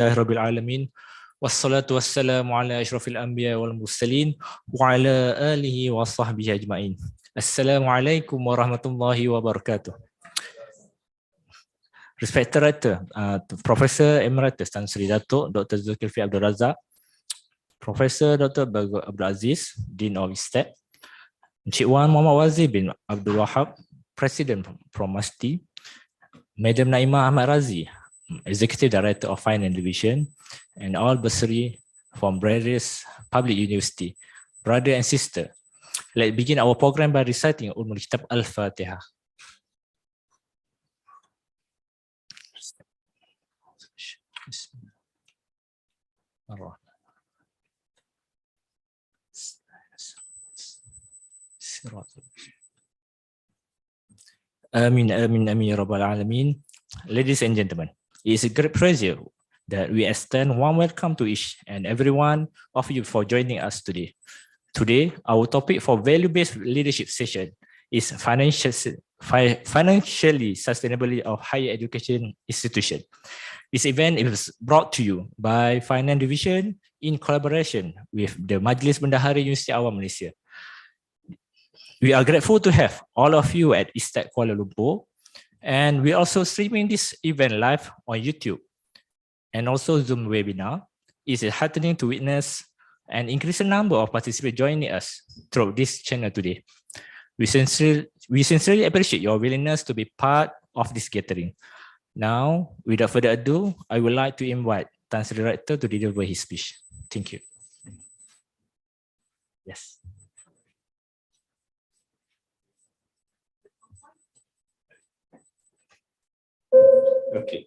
Rabbil Alamin. Wassalatu wassalamu ala asyrafil anbiya wal mursalin wa ala alihi wa sahbihi ajma'in. Assalamualaikum warahmatullahi wabarakatuh. Respected Rector, Prof.Emeritus Tan Sri Dato' Dato'Dzulkifli Abdul Razak, Professor Dr. Abdul Aziz, Dean of ISTAC, Encik Wan Muhammad Wazir bin Abdul Wahab, President from MASTI, Madam Naimah Ahmad Razi, Executive Director of Finance Division, and all bursary from various public university. Brother and sister, let's begin our program by reciting Ummul Kitab Al-Fatihah. Amin, amin, amin, ya Rabbal Alamin. Ladies and gentlemen, it is a great pleasure that we extend warm welcome to each and every one of you for joining us today. Today, our topic for value-based leadership session is financially sustainability of higher education institution. This event is brought to you by Finance Division in collaboration with the Majlis Bendahara Universiti Awam Malaysia. We are grateful to have all of you at ISTAC Kuala Lumpur, and we are also streaming this event live on YouTube and also Zoom webinar. It is heartening to witness an increasing number of participants joining us through this channel today. We sincerely appreciate your willingness to be part of this gathering. Now, without further ado, I would like to invite Tan Sri Rector to deliver his speech. Thank you. Yes. Okay.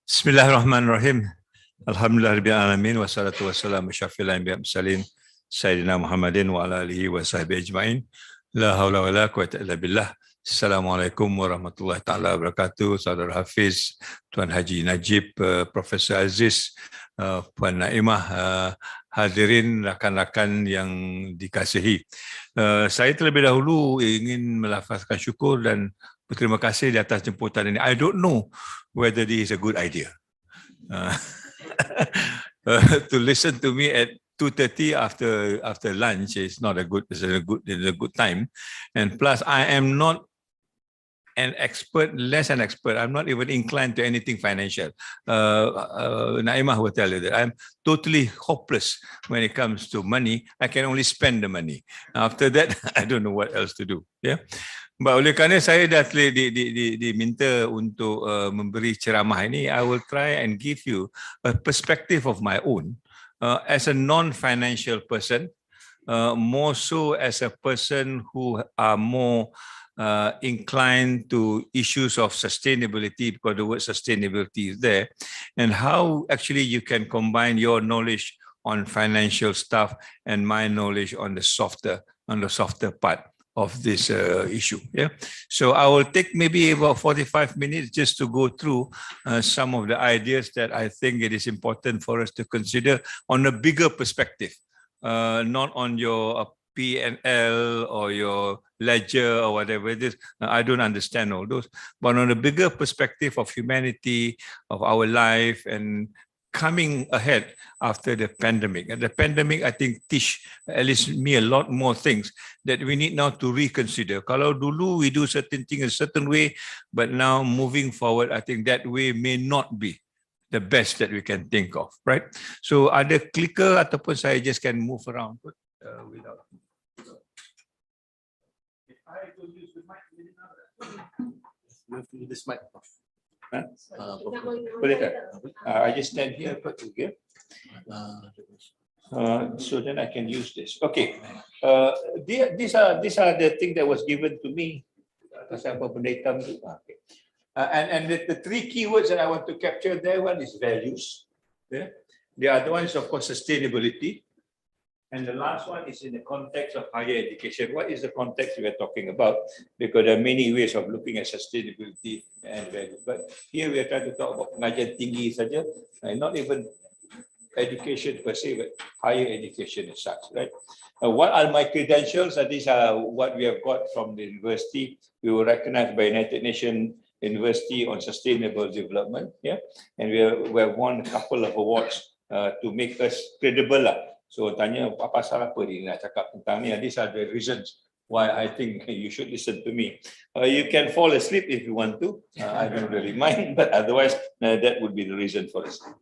Bismillahirrahmanirrahim. Alhamdulillahirabbil alamin wassalatu wassalamu syafil anbiya mursalin sayyidina Muhammadin wa ala alihi wa sahbihi ajmain. La haula wala quwwata illa billah. Assalamualaikum warahmatullahi taala wabarakatuh. Saudara Hafiz, Tuan Haji Najib, Profesor Aziz, Puan Naimah, hadirin rakan-rakan yang dikasihi. Saya terlebih dahulu ingin melafazkan syukur dan berterima kasih di atas jemputan ini. I don't know whether this is a good idea. To listen to me at 2:30 after lunch is not a good time, and plus I am not an expert, less an expert. I'm not even inclined to anything financial. Naimah will tell you that I'm totally hopeless when it comes to money. I can only spend the money. After that, I don't know what else to do. Yeah. Oleh kerana saya dah diminta untuk memberi ceramah ini, I will try and give you a perspective of my own as a non-financial person, more so as a person who are more inclined to issues of sustainability, because the word sustainability is there, and how actually you can combine your knowledge on financial stuff and my knowledge on the softer part of this issue. Yeah, so I will take maybe about 45 minutes just to go through some of the ideas that I think it is important for us to consider on a bigger perspective, not on your P&L or your ledger or whatever it is. I don't understand all those, but on a bigger perspective of humanity, of our life, and coming ahead after the pandemic. And the pandemic, I think, teach at least me a lot more things that we need now to reconsider. Kalau dulu we do certain things a certain way, but now moving forward, I think that way may not be the best that we can think of, right? So ada clicker ataupun saya just can move around without. If I could use the mic, you have to use this mic. Boleh tak? I just stand here, put here. So then I can use this. Okay. These are the things that was given to me. Okay. And the three keywords that I want to capture there, one is values. Yeah? The other one is, of course, sustainability. And the last one is in the context of higher education. What is the context we are talking about? Because there are many ways of looking at sustainability and value. But here we are trying to talk about pengajian tinggi saja, not even education per se, but higher education as such, right? What are my credentials? These are what we have got from the university. We were recognized by United Nations University on Sustainable Development. Yeah, and we have won a couple of awards to make us credible lah. So tanya apa salah apa ni nak cakap tentang ni? These are the reasons why I think you should listen to me. You can fall asleep if you want to. I don't really mind, but otherwise that would be the reason for listening.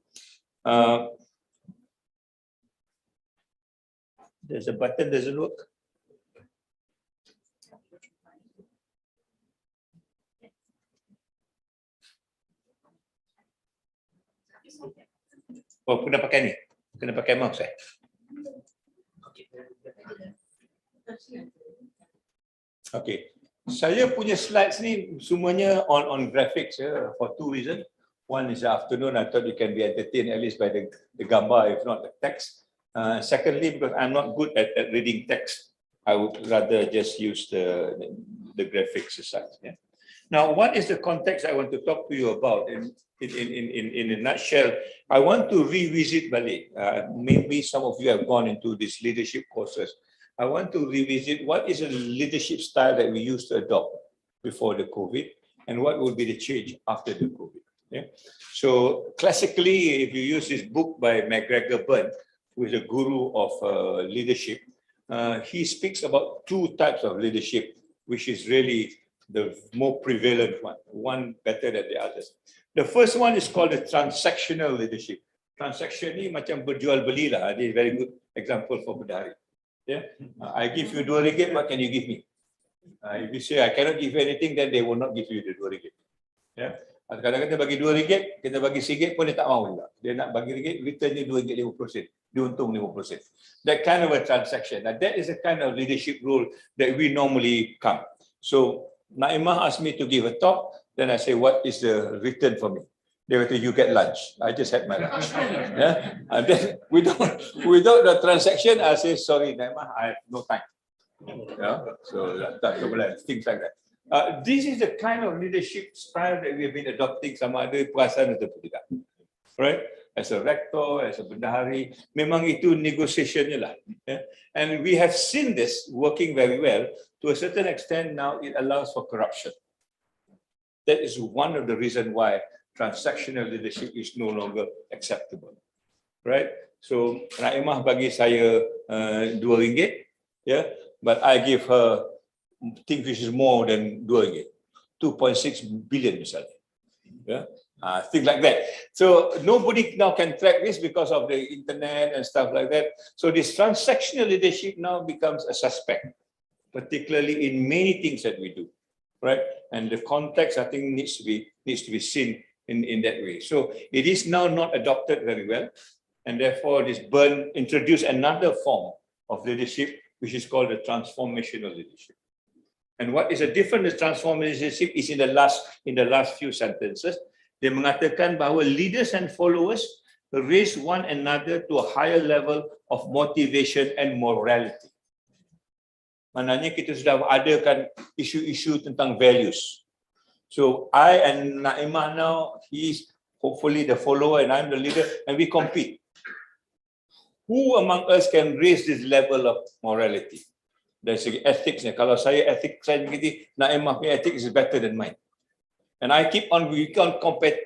There's a button doesn't work. Oh, kena pakai ni. Kena pakai mouse eh. Okay. Saya punya slides ni semuanya on graphics for two reasons. One is the afternoon, I thought you can be entertained at least by the gambar, if not the text. Secondly, because I'm not good at reading text, I would rather just use the graphics as such. Yeah. Now, what is the context I want to talk to you about? In a nutshell, I want to revisit balik. Maybe some of you have gone into these leadership courses. I want to revisit what is a leadership style that we used to adopt before the COVID, and what would be the change after the COVID. Yeah. So classically, if you use this book by McGregor Burn, who is a guru of leadership, he speaks about two types of leadership, which is really the more prevalent one better than the others. The first one is called the transactional leadership. Transaction ni macam berjual beli lah. This is a very good example for berdari. Yeah, I give you RM2, what can you give me? If you say I cannot give you anything, then they will not give you the RM2. Yeah. Kadang-kadang bagi RM2, kita bagi RM1 pun dia tak mahu juga. Dia nak bagi RM1, returnnya RM2.50. Dia untung 50%. That kind of a transaction. Now, that is the kind of leadership role that we normally come. So Naimah asked me to give a talk. Then I say, what is the return for me? They were you get lunch. I just had my lunch. Yeah. And then without the transaction, I say, sorry, Naimah, I have no time. Yeah. So things like that. This is the kind of leadership style that we have been adopting. Sama ada perasan atau tidak, right? As a rector, as a bendahari, memang itu negotiationnya lah. Yeah? And we have seen this working very well. To a certain extent, now it allows for corruption. That is one of the reasons why transactional leadership is no longer acceptable, right? So Naimah bagi saya RM2, yeah, but I give her things which is more than RM2, 2.6 billion misalnya, yeah, things like that. So nobody now can track this because of the internet and stuff like that. So this transactional leadership now becomes a suspect, particularly in many things that we do, right? And the context, I think, needs to be seen in that way. So it is now not adopted very well, and therefore this Burn introduced another form of leadership, which is called the transformational leadership. And what is a different transformational leadership is in the last few sentences. Dia mengatakan bahawa leaders and followers raise one another to a higher level of motivation and morality. Maknanya kita sudah adakan isu-isu tentang values. So I and Naimah now, he's hopefully the follower and I'm the leader, and we compete. Who among us can raise this level of morality? Dari segi ethics, kalau saya ethics saya begitu, Naimah punya ethics is better than mine. And we keep on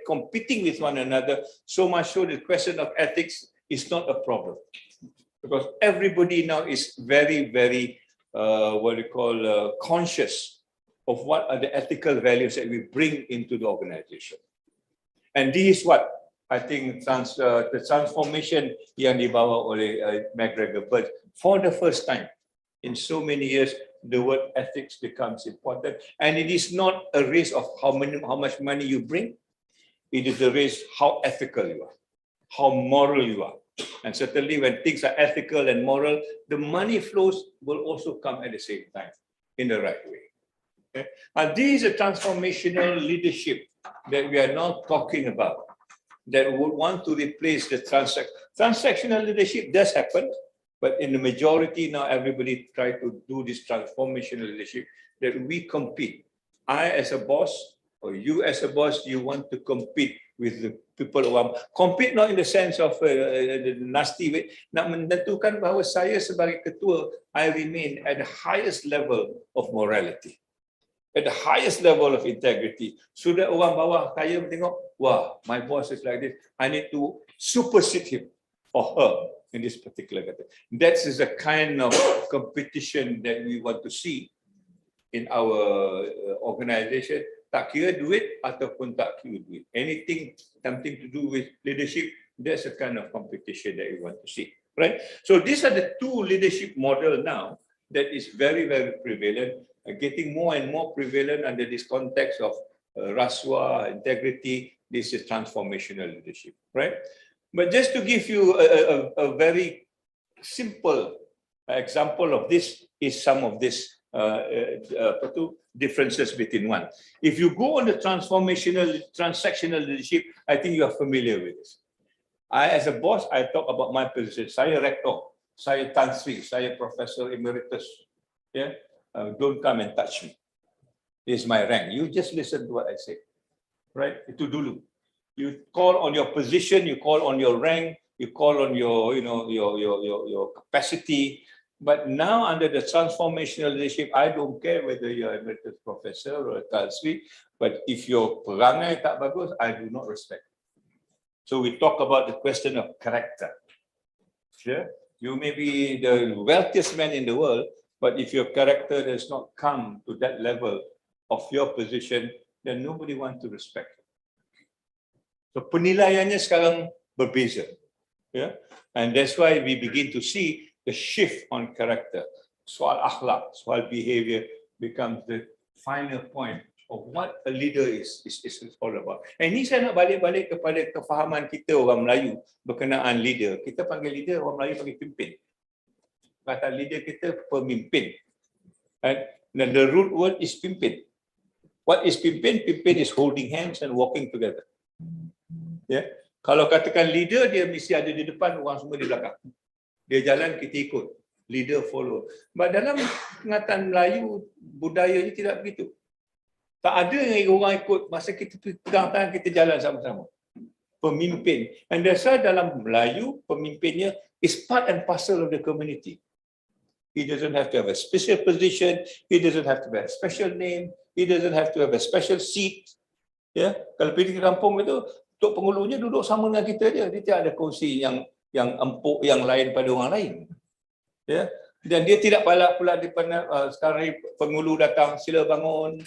competing with one another, so much so the question of ethics is not a problem. Because everybody now is very, very, conscious of what are the ethical values that we bring into the organization. And this is what I think the transformation yang dibawa oleh McGregor. But for the first time in so many years, the word ethics becomes important. And it is not a race of how much money you bring. It is a race how ethical you are, how moral you are. And certainly when things are ethical and moral, the money flows will also come at the same time in the right way. Okay? And this is a transformational leadership that we are now talking about, that would want to replace the transactional leadership. Does happen, but in the majority now, everybody try to do this transformational leadership that we compete. I, as a boss, or you as a boss, you want to compete with the people around. Compete not in the sense of nasty way. Nak menentukan bahawa saya sebagai ketua, I remain at the highest level of morality, at the highest level of integrity. Sudah orang bawah saya tengok, wah, my boss is like this. I need to supersede him or her in this particular category. That is the kind of competition that we want to see in our organization. Tak kira duit ataupun tak kira duit. Anything something to do with leadership, that's a kind of competition that we want to see, right? So these are the two leadership model now that is very, very prevalent, getting more and more prevalent under this context of raswa, integrity. This is transformational leadership, right? But just to give you a very simple example of this is some of this differences between one. If you go on the transactional leadership, I think you are familiar with this. I, as a boss, I talk about my position. Saya rector, saya Tan Sri, saya Prof.Emeritus. Yeah, don't come and touch me. This is my rank. You just listen to what I say, right? Itu dulu. You call on your position, you call on your rank, you call on your, your capacity. But now under the transformational leadership, I don't care whether you're an emeritus professor or a Tan Sri, but if your perangai tak bagus, I do not respect. So we talk about the question of character. Yeah? You may be the wealthiest man in the world, but if your character does not come to that level of your position, then nobody wants to respect you. So penilaiannya sekarang berbeza. Yeah? And that's why we begin to see the shift on character. Soal akhlak, soal behavior becomes the final point of what a leader is all about. And ini saya nak balik-balik kepada kefahaman kita orang Melayu berkenaan leader. Kita panggil leader, orang Melayu panggil pimpin. Kata leader kita pemimpin. And the root word is pimpin. What is pimpin? Pimpin is holding hands and walking together. Yeah. Kalau katakan leader, dia mesti ada di depan, orang semua di belakang. Dia jalan, kita ikut. Leader follow. But dalam pengatan Melayu, budayanya tidak begitu. Tak ada yang orang ikut. Masa kita pegang tangan, kita jalan sama-sama. Pemimpin. And that's why dalam Melayu, pemimpinnya is part and parcel of the community. He doesn't have to have a special position. He doesn't have to have a special name. He doesn't have to have a special seat. Ya, kalau pergi ke kampung itu, Tok Pengulunya duduk sama dengan kita je. Dia tidak ada kursi yang empuk yang lain pada orang lain. Ya, dan dia tidak pula di sekarang pengulu datang sila bangun.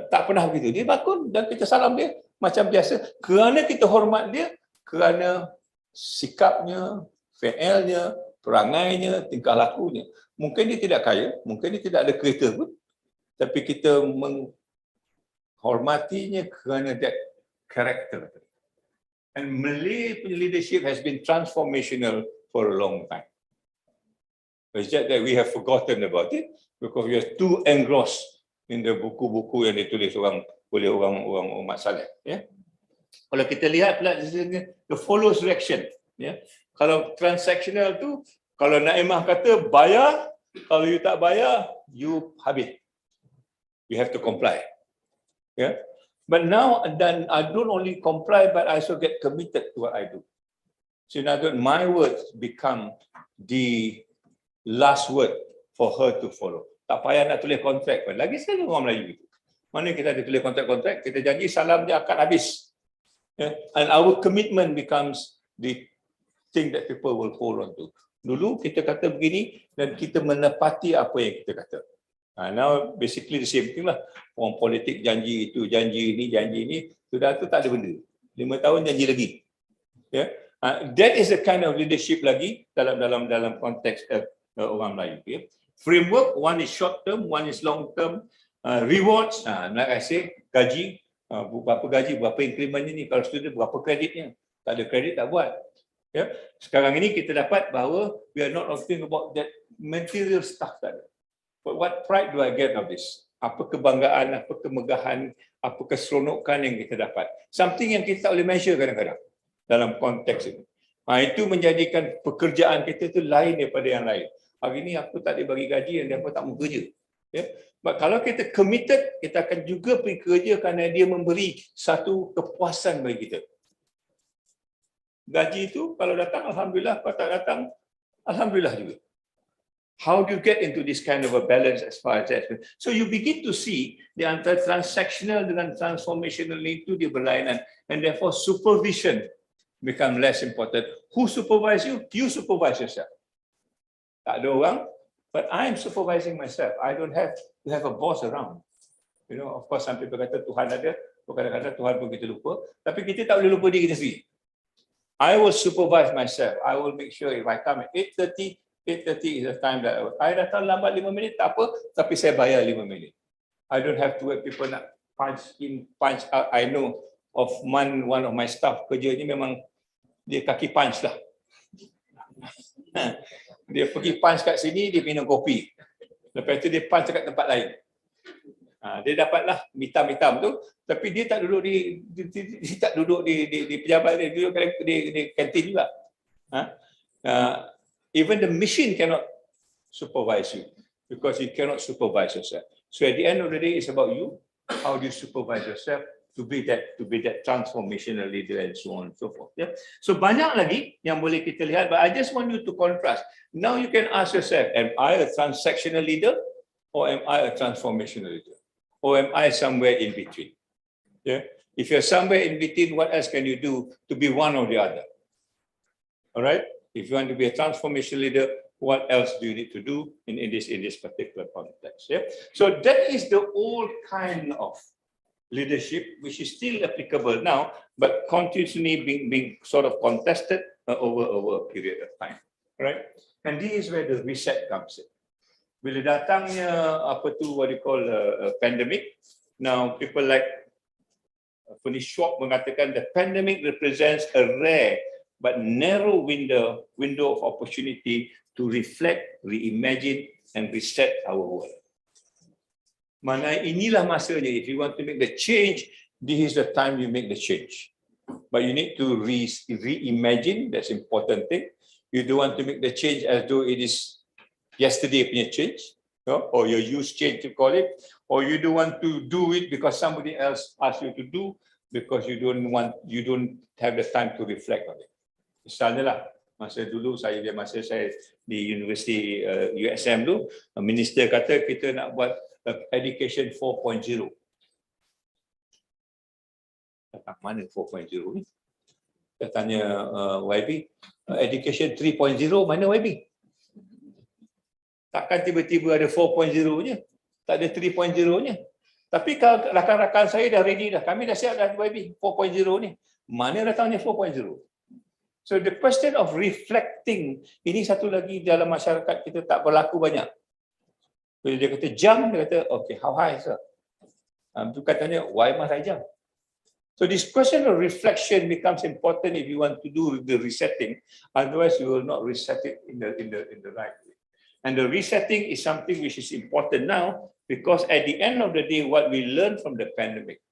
Tak pernah begitu. Dia bangun dan kita salam dia macam biasa kerana kita hormat dia, kerana sikapnya, fi'ilnya, perangainya, tingkah lakunya. Mungkin dia tidak kaya, mungkin dia tidak ada kereta pun, tapi kita menghormatinya kerana that character. And Malay leadership has been transformational for a long time. It's just that we have forgotten about it because we are too engrossed in the buku-buku yang ditulis oleh orang umat saleh. Ya. Kalau kita lihat pula the follows reaction. Ya. Kalau transactional tu, kalau Naimah kata bayar, kalau you tak bayar, you habis. You have to comply. Yeah. But now then I don't only comply, but I also get committed to what I do. So now my words become the last word for her to follow. Tak payah nak tulis kontrak pun. Lagi sekali orang Melayu itu. Mana kita ada tulis kontrak-kontrak, kita janji salam dia akan habis. Yeah. And our commitment becomes the thing that people will hold on to. Dulu kita kata begini dan kita menepati apa yang kita kata. Now basically the same thing lah. Orang politik janji itu, janji ini, sudah tu tak ada benda. 5 tahun janji lagi. Yeah. That is the kind of leadership lagi dalam konteks orang Melayu. Okay. Framework, one is short term, one is long term. Rewards, like I say, gaji, berapa gaji, berapa incrementnya ni, kalau student berapa kreditnya. Tak ada kredit tak buat. Yeah. Sekarang ini kita dapat bahawa we are not talking about that material stuff tadi. But what pride do I get of this? Apa kebanggaan, apa kemegahan, apa keseronokan yang kita dapat. Something yang kita tak boleh measure kadang-kadang dalam konteks ini. Itu menjadikan pekerjaan kita tu lain daripada yang lain. Hari ni aku tak dibagi gaji dan aku tak mau kerja. Ya. But kalau kita committed, kita akan juga pergi kerja kerana dia memberi satu kepuasan bagi kita. Gaji itu kalau datang alhamdulillah, kalau tak datang alhamdulillah juga. How do you get into this kind of a balance as far as that? So you begin to see the antara transactional dengan transformational itu dia berlainan, and therefore supervision become less important. Who supervise you? You supervise yourself. Tak ada orang, but I am supervising myself. I don't have to have a boss around. You know, of course some people kata Tuhan ada, kadang-kadang Tuhan pun kita lupa, tapi kita tak boleh lupa diri kita sendiri. I will supervise myself. I will make sure if I come at 8:30 is the time that I datang lambat 5 minit, tak apa, tapi saya bayar 5 minit. I don't have to wait people nak punch in, punch out. I know of one of my staff kerja ni memang dia kaki punch lah. Dia pergi punch kat sini, dia minum kopi. Lepas tu dia punch kat tempat lain. Dia dapatlah hitam-hitam tu, tapi dia tak duduk dia tak duduk di pejabat dia, duduk di kantin juga. Even the machine cannot supervise you because you cannot supervise yourself. So at the end of the day, it's about you. How do you supervise yourself to be that transformational leader and so on and so forth. Yeah. So banyak lagi yang boleh kita lihat, but I just want you to contrast. Now you can ask yourself, am I a transactional leader or am I a transformational leader? Or am I somewhere in between? Yeah. If you're somewhere in between, what else can you do to be one or the other? All right. If you want to be a transformation leader, what else do you need to do in this particular context? Yeah. So that is the old kind of leadership, which is still applicable now, but continuously being sort of contested over a period of time. Right. And this is where the reset comes in. Bila datangnya what you call a pandemic, now people like Schwab mengatakan the pandemic represents a rare but narrow window of opportunity to reflect, reimagine, and reset our world. Mana inilah masanya, if you want to make the change, this is the time you make the change. But you need to reimagine, that's important thing. You don't want to make the change as though it is yesterday punya change, or your use change to call it, or you don't want to do it because somebody else asked you to do, because you don't have the time to reflect on it. Misalnya lah, masa saya di Universiti USM tu, minister kata kita nak buat education 4.0. Tentang mana 4.0 ni? Saya tanya YB, education 3.0 mana YB? Takkan tiba-tiba ada 4.0-nya, tak ada 3.0-nya. Tapi kalau rakan-rakan saya dah ready dah, kami dah siap dah YB 4.0 ni. Mana datangnya 4.0? So the question of reflecting, ini satu lagi dalam masyarakat kita tak berlaku banyak. Bila dia kata jump, dia kata, okay, how high sir? Tu katanya, why must I jump? So this question of reflection becomes important if you want to do the resetting. Otherwise, you will not reset it in the right way. And the resetting is something which is important now, because at the end of the day, what we learned from the pandemic,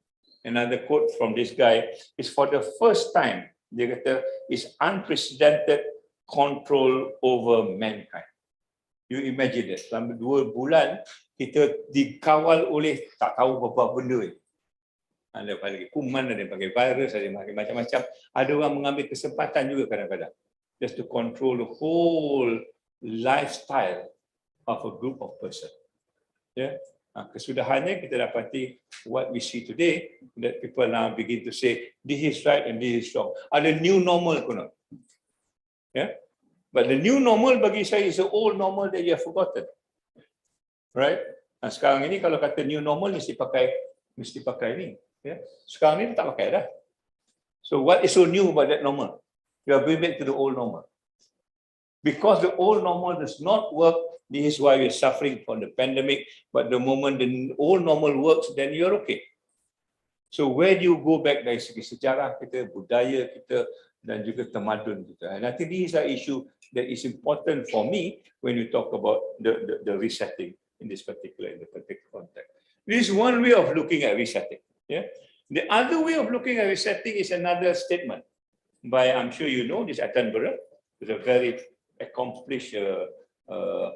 another quote from this guy, is for the first time, dia kata, is unprecedented control over mankind. You imagine that, selama 2 bulan, kita dikawal oleh tak tahu berapa benda. Ada panggil kuman, ada yang panggil virus, ada yang panggil macam-macam. Ada orang mengambil kesempatan juga kadang-kadang, just to control the whole lifestyle of a group of person. Yeah. Kesudahannya kita dapati what we see today, that people now begin to say this is right and this is wrong. Ada new normal pun. Yeah. But the new normal bagi saya is the old normal that you have forgotten. Right? Sekarang ini kalau kata new normal mesti pakai ni. Yeah. Sekarang ni tak pakai dah. So what is so new about that normal? You are going back to the old normal. Because the old normal does not work, this is why we're suffering from the pandemic. But the moment the old normal works, then you're okay. So where do you go back dari segi sejarah kita, budaya kita, dan juga tamadun kita? And I think this is an issue that is important for me when you talk about the resetting in the particular context. This is one way of looking at resetting. Yeah. The other way of looking at resetting is another statement by, I'm sure you know, this Attenborough, is a very accomplished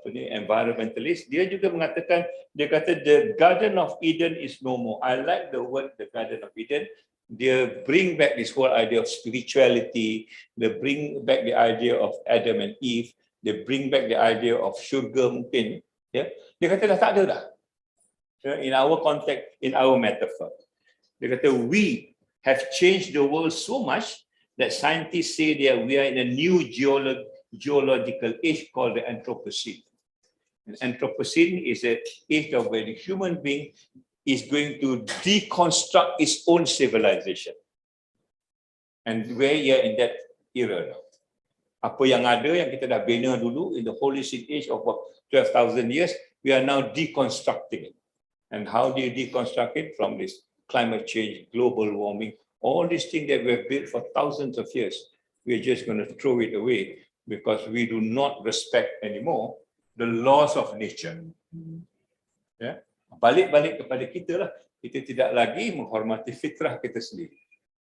environmentalist, dia juga mengatakan, dia kata the Garden of Eden is no more. I like the word the Garden of Eden. Dia bring back this whole idea of spirituality, they bring back the idea of Adam and Eve, they bring back the idea of syurga mungkin. Ya, dia kata dah tak ada dah. In our context, in our metaphor, dia kata we have changed the world so much that scientists say that we are in a new geological age called the Anthropocene. And Anthropocene is an age of where the human being is going to deconstruct its own civilization. And we are in that era now. Apa yang ada, yang kita dah bina dulu in the Holocene age of 12,000 years, we are now deconstructing it. And how do you deconstruct it? From this climate change, global warming, all these things that we have built for thousands of years, we are just going to throw it away because we do not respect anymore the laws of nature. Yeah? Balik-balik kepada kita lah. Kita tidak lagi menghormati fitrah kita sendiri.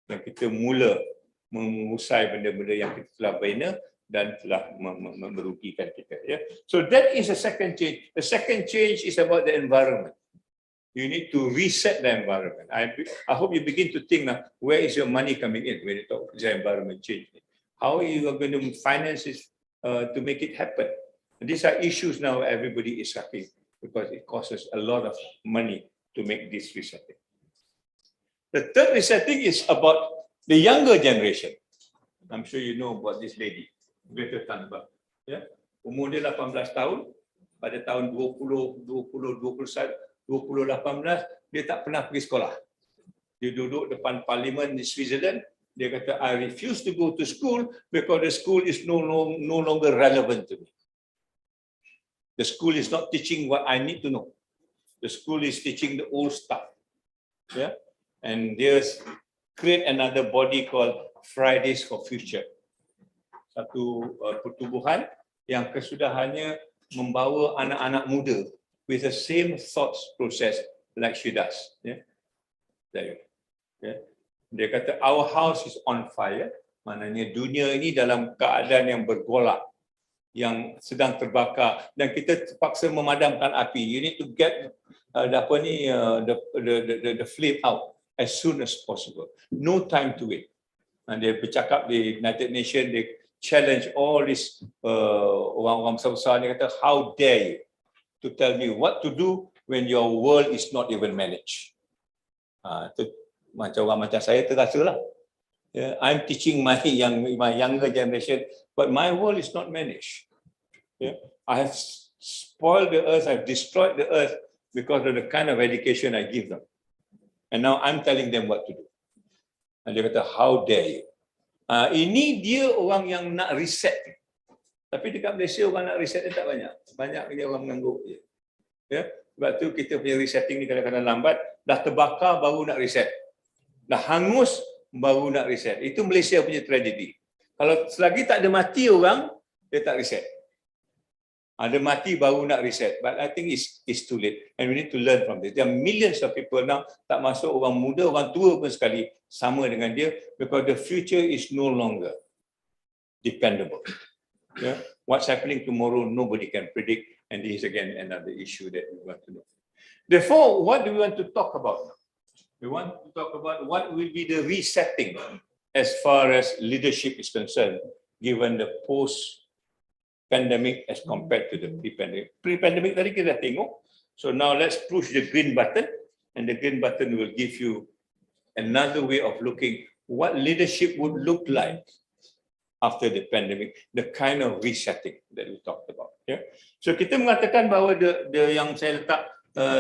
Yang kita mula mengusai benda-benda yang kita telah bina dan telah merugikan kita. Yeah? So that is a second change. The second change is about the environment. You need to reset the environment. I hope you begin to think now, where is your money coming in when you talk the environment change? How are you going to finance it to make it happen? And these are issues now everybody is suffering, because it costs a lot of money to make this resetting. The third resetting is about the younger generation. I'm sure you know about this lady, Greta Thunberg. Yeah? Umur dia 18 tahun, pada tahun 2018, dia tak pernah pergi sekolah. Dia duduk depan parlimen di Switzerland, dia kata, I refuse to go to school because the school is no longer relevant to me. The school is not teaching what I need to know. The school is teaching the old stuff. Yeah? And there's create another body called Fridays for Future. Satu pertubuhan yang kesudahannya membawa anak-anak muda with the same thoughts process like she does. Yeah? There. Yeah? Dia kata, our house is on fire. Maknanya dunia ini dalam keadaan yang bergolak, yang sedang terbakar, dan kita terpaksa memadamkan api. You need to get the flame out as soon as possible. No time to wait. And dia bercakap di United Nations, they challenge all this orang-orang besar-besar. Dia kata, how dare you to tell me what to do when your world is not even managed? Itu macam orang macam saya terasa lah. Yeah, I'm teaching my younger generation, but my world is not managed. Yeah, I have spoiled the earth, I've destroyed the earth because of the kind of education I give them. And now I'm telling them what to do. And dia kata, how dare you? Ini dia orang yang nak reset. Tapi dekat Malaysia orang nak reset dia tak banyak. Banyak dia orang mengangguk je. Ya, sebab tu kita punya resetting ni kadang-kadang lambat. Dah terbakar baru nak reset. Dah hangus baru nak reset. Itu Malaysia punya tragedi. Kalau selagi tak ada mati orang, dia tak reset. Ada mati baru nak reset. But I think it's too late. And we need to learn from this. There are millions of people now, tak masuk orang muda, orang tua pun sekali sama dengan dia, because the future is no longer dependable. Yeah? What's happening tomorrow, nobody can predict. And this is again another issue that we want to know. Therefore, what do we want to talk about now? We want to talk about what will be the resetting as far as leadership is concerned, given the post-pandemic as compared to the pre-pandemic. Pre-pandemic tadi kita tengok. So now let's push the green button, and the green button will give you another way of looking what leadership would look like after the pandemic, the kind of resetting that we talked about. Yeah? So kita mengatakan bahawa the yang saya letak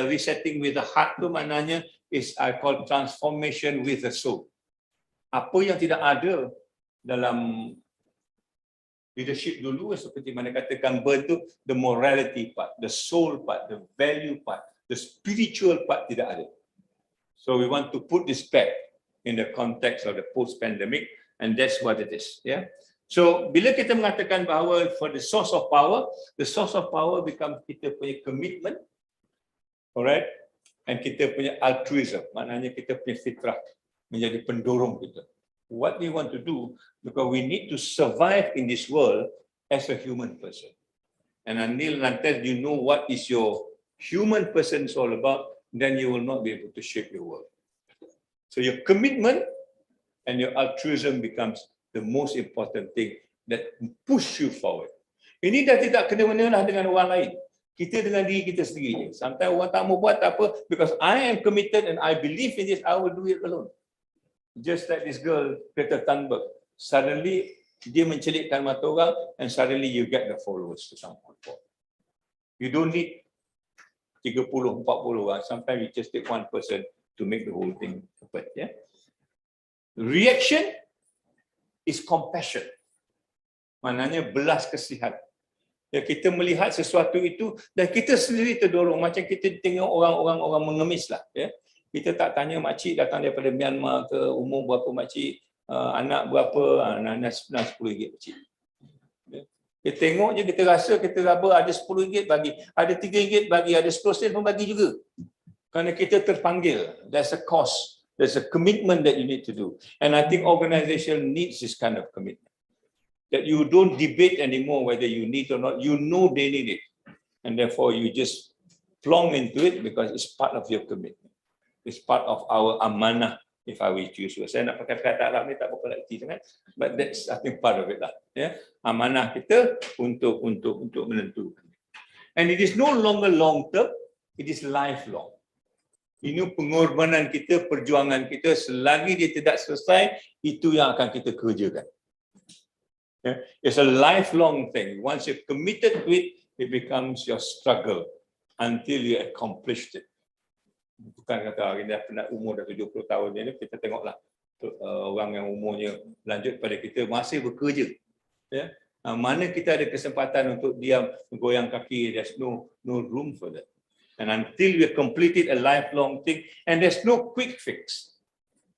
resetting with the heart tu maknanya is I call transformation with the soul. Apa yang tidak ada dalam leadership dulu, seperti mana katakan Burn tu, the morality part, the soul part, the value part, the spiritual part tidak ada. So we want to put this back in the context of the post-pandemic, and that's what it is. Yeah. So bila kita mengatakan bahawa for the source of power becomes kita punya commitment, alright, and kita punya altruism, maknanya kita punya fitrah menjadi pendorong kita. What we want to do, because we need to survive in this world as a human person. And until you know what is your human person is all about, then you will not be able to shape your world. So your commitment and your altruism becomes the most important thing that push you forward. Ini dah tidak kena-mena dengan orang lain. Kita dengan diri kita sendiri. Sometimes orang tak mau buat tak apa, because I am committed and I believe in this, I will do it alone. Just like this girl, Greta Thunberg. Suddenly, dia mencelitkan mata orang and suddenly you get the followers to some point. You don't need 30, 40 orang. Sometimes you just take one person to make the whole thing happen. Yeah? Reaction is compassion. Maknanya belas kasihan. Ya, kita melihat sesuatu itu dan kita sendiri terdorong. Macam kita tengok orang mengemis lah. Ya? Kita tak tanya makcik datang daripada Myanmar ke, umur berapa makcik, anak berapa, anak RM10 makcik. Ya? Kita tengok je, kita rasa, kita raba ada RM10 bagi, ada RM3 bagi, ada 10 sen pun bagi juga. Kerana kita terpanggil. There's a cost. There's a commitment that you need to do. And I think organization needs this kind of commitment. That you don't debate anymore whether you need or not. You know they need it. And therefore you just plonk into it because it's part of your commitment. It's part of our amanah, if I will choose. Saya nak pakai kata Arab ni tak berapa lagi sangat. But that's I think part of it lah. Yeah? Amanah kita untuk menentukan. And it is no longer long term, it is lifelong. Ini pengorbanan kita, perjuangan kita, selagi dia tidak selesai, itu yang akan kita kerjakan. Yeah. It's a lifelong thing. Once you're committed to it, it becomes your struggle until you accomplished it. Bukan kata hari ni dah umur dah 70 tahun ni, kita tengoklah orang yang umurnya lanjut pada kita masih bekerja. Yeah. Mana kita ada kesempatan untuk diam goyang kaki, there's no room for that. And until we have completed a lifelong thing, and there's no quick fix.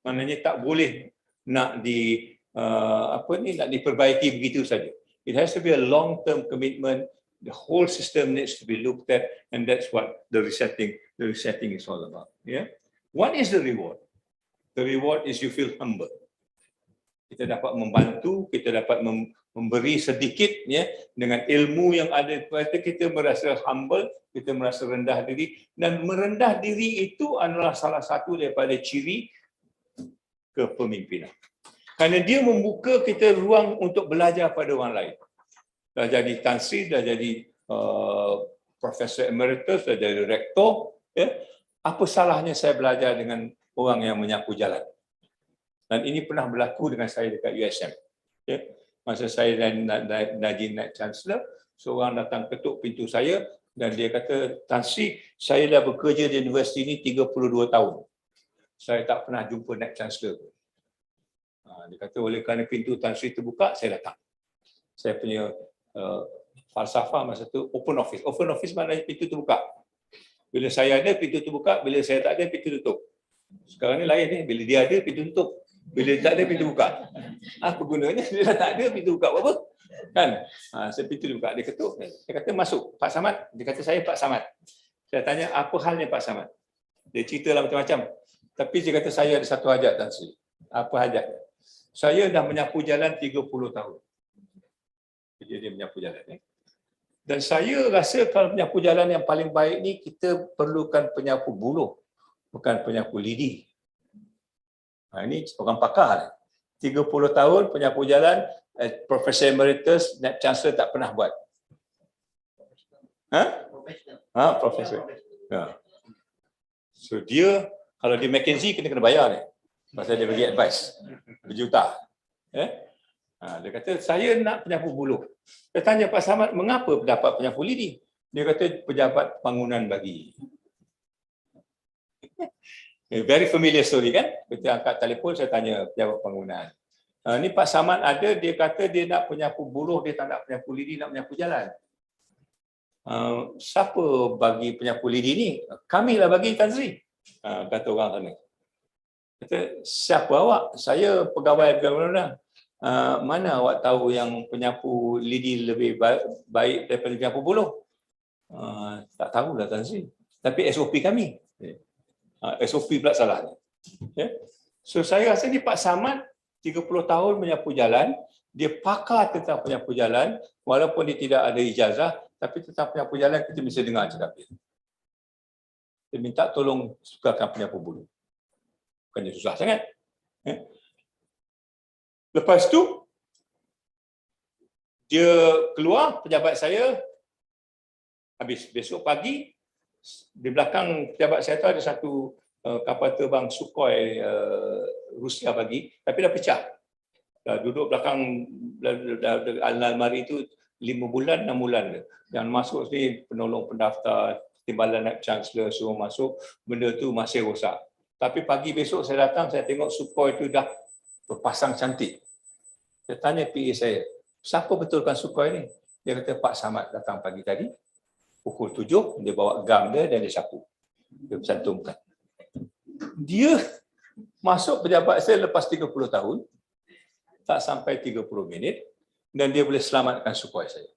Maknanya tak boleh nak nak diperbaiki begitu saja. It has to be a long-term commitment. The whole system needs to be looked at, and that's what the resetting is all about. Yeah. What is the reward? The reward is you feel humble. Kita dapat membantu, kita dapat memberi sedikit, ya, dengan ilmu yang ada kepada kita, merasa humble, kita merasa rendah diri, dan merendah diri itu adalah salah satu daripada ciri kepemimpinan. Kerana dia membuka kita ruang untuk belajar pada orang lain. Dah jadi Tan Sri, dah jadi Prof.Emeritus, dah jadi Rektor. Ya. Apa salahnya saya belajar dengan orang yang menyapu jalan? Dan ini pernah berlaku dengan saya dekat USM. Ya. Masa saya naik Chancellor, seorang datang ketuk pintu saya dan dia kata, Tan Sri, saya dah bekerja di universiti ini 32 tahun. Saya tak pernah jumpa Naib Chancellor. Dia kata oleh kerana pintu Tan Sri terbuka, saya datang. Saya punya falsafah masa tu open office. Open office maknanya pintu terbuka. Bila saya ada, pintu terbuka. Bila saya tak ada, pintu tutup. Sekarang ni lain ni. Bila dia ada, pintu tutup. Bila tak ada, pintu buka. Apa gunanya? Bila tak ada, pintu buka apa? Kan? Saya pintu dibuka. Dia ketuk. Dia kata masuk. Pak Samad. Dia kata saya Pak Samad. Saya tanya apa halnya Pak Samad? Dia ceritalah macam-macam. Tapi dia kata saya ada satu hajat Tan Sri. Apa hajatnya? Saya dah menyapu jalan 30 tahun. Dia menyapu jalan. Dan saya rasa kalau menyapu jalan yang paling baik ni, kita perlukan penyapu buluh, bukan penyapu lidi. Ini orang pakar. 30 tahun penyapu jalan, Prof.Emeritus, Naib Chancellor tak pernah buat. Profesor. Ya. So dia, kalau di McKinsey, kena bayar ni. Pasal dia bagi advice. Berjuta. Dia kata, saya nak penyapu buluh. Saya tanya Pak Samad, mengapa dapat penyapu lidi? Dia kata, pejabat bangunan bagi. Very familiar story kan? Kita angkat telefon, saya tanya pejabat bangunan. Ni Pak Samad ada, dia kata dia nak penyapu buluh, dia tak nak penyapu lidi, nak penyapu jalan. Siapa bagi penyapu lidi ni? Kamilah bagi Tan Sri. Kata orang sana. Kata, siapa awak? Saya pegawai bangunan. Mana awak tahu yang penyapu lidi lebih baik daripada penyapu buluh? Tak tahulah Tan Sri. Tapi SOP kami. SOP pula salah. So saya rasa ni Pak Samad 30 tahun menyapu jalan, dia pakar tentang penyapu jalan, walaupun dia tidak ada ijazah, Tapi tentang penyapu jalan kita bisa dengar cakap dia. Dia minta tolong sukakan penyapu bulu. Bukannya susah sangat. Lepas tu, dia keluar, pejabat saya, habis besok pagi, di belakang pejabat saya tu ada satu kapal terbang Sukhoi Rusia bagi, tapi dah pecah. Dah duduk belakang almari itu 5 bulan, 6 bulan. Yang masuk ni penolong pendaftar, timbalan naib chancellor suruh masuk, benda tu masih rosak. Tapi pagi besok saya datang, saya tengok Sukhoi itu dah berpasang cantik. Saya tanya PA saya, siapa betulkan Sukhoi ni? Dia kata Pak Samad datang pagi tadi, pukul 7, dia bawa gam dia dan dia sapu. Dia cantumkan. Dia masuk pejabat saya lepas 30 tahun, tak sampai 30 minit, dan dia boleh selamatkan Sukhoi saya.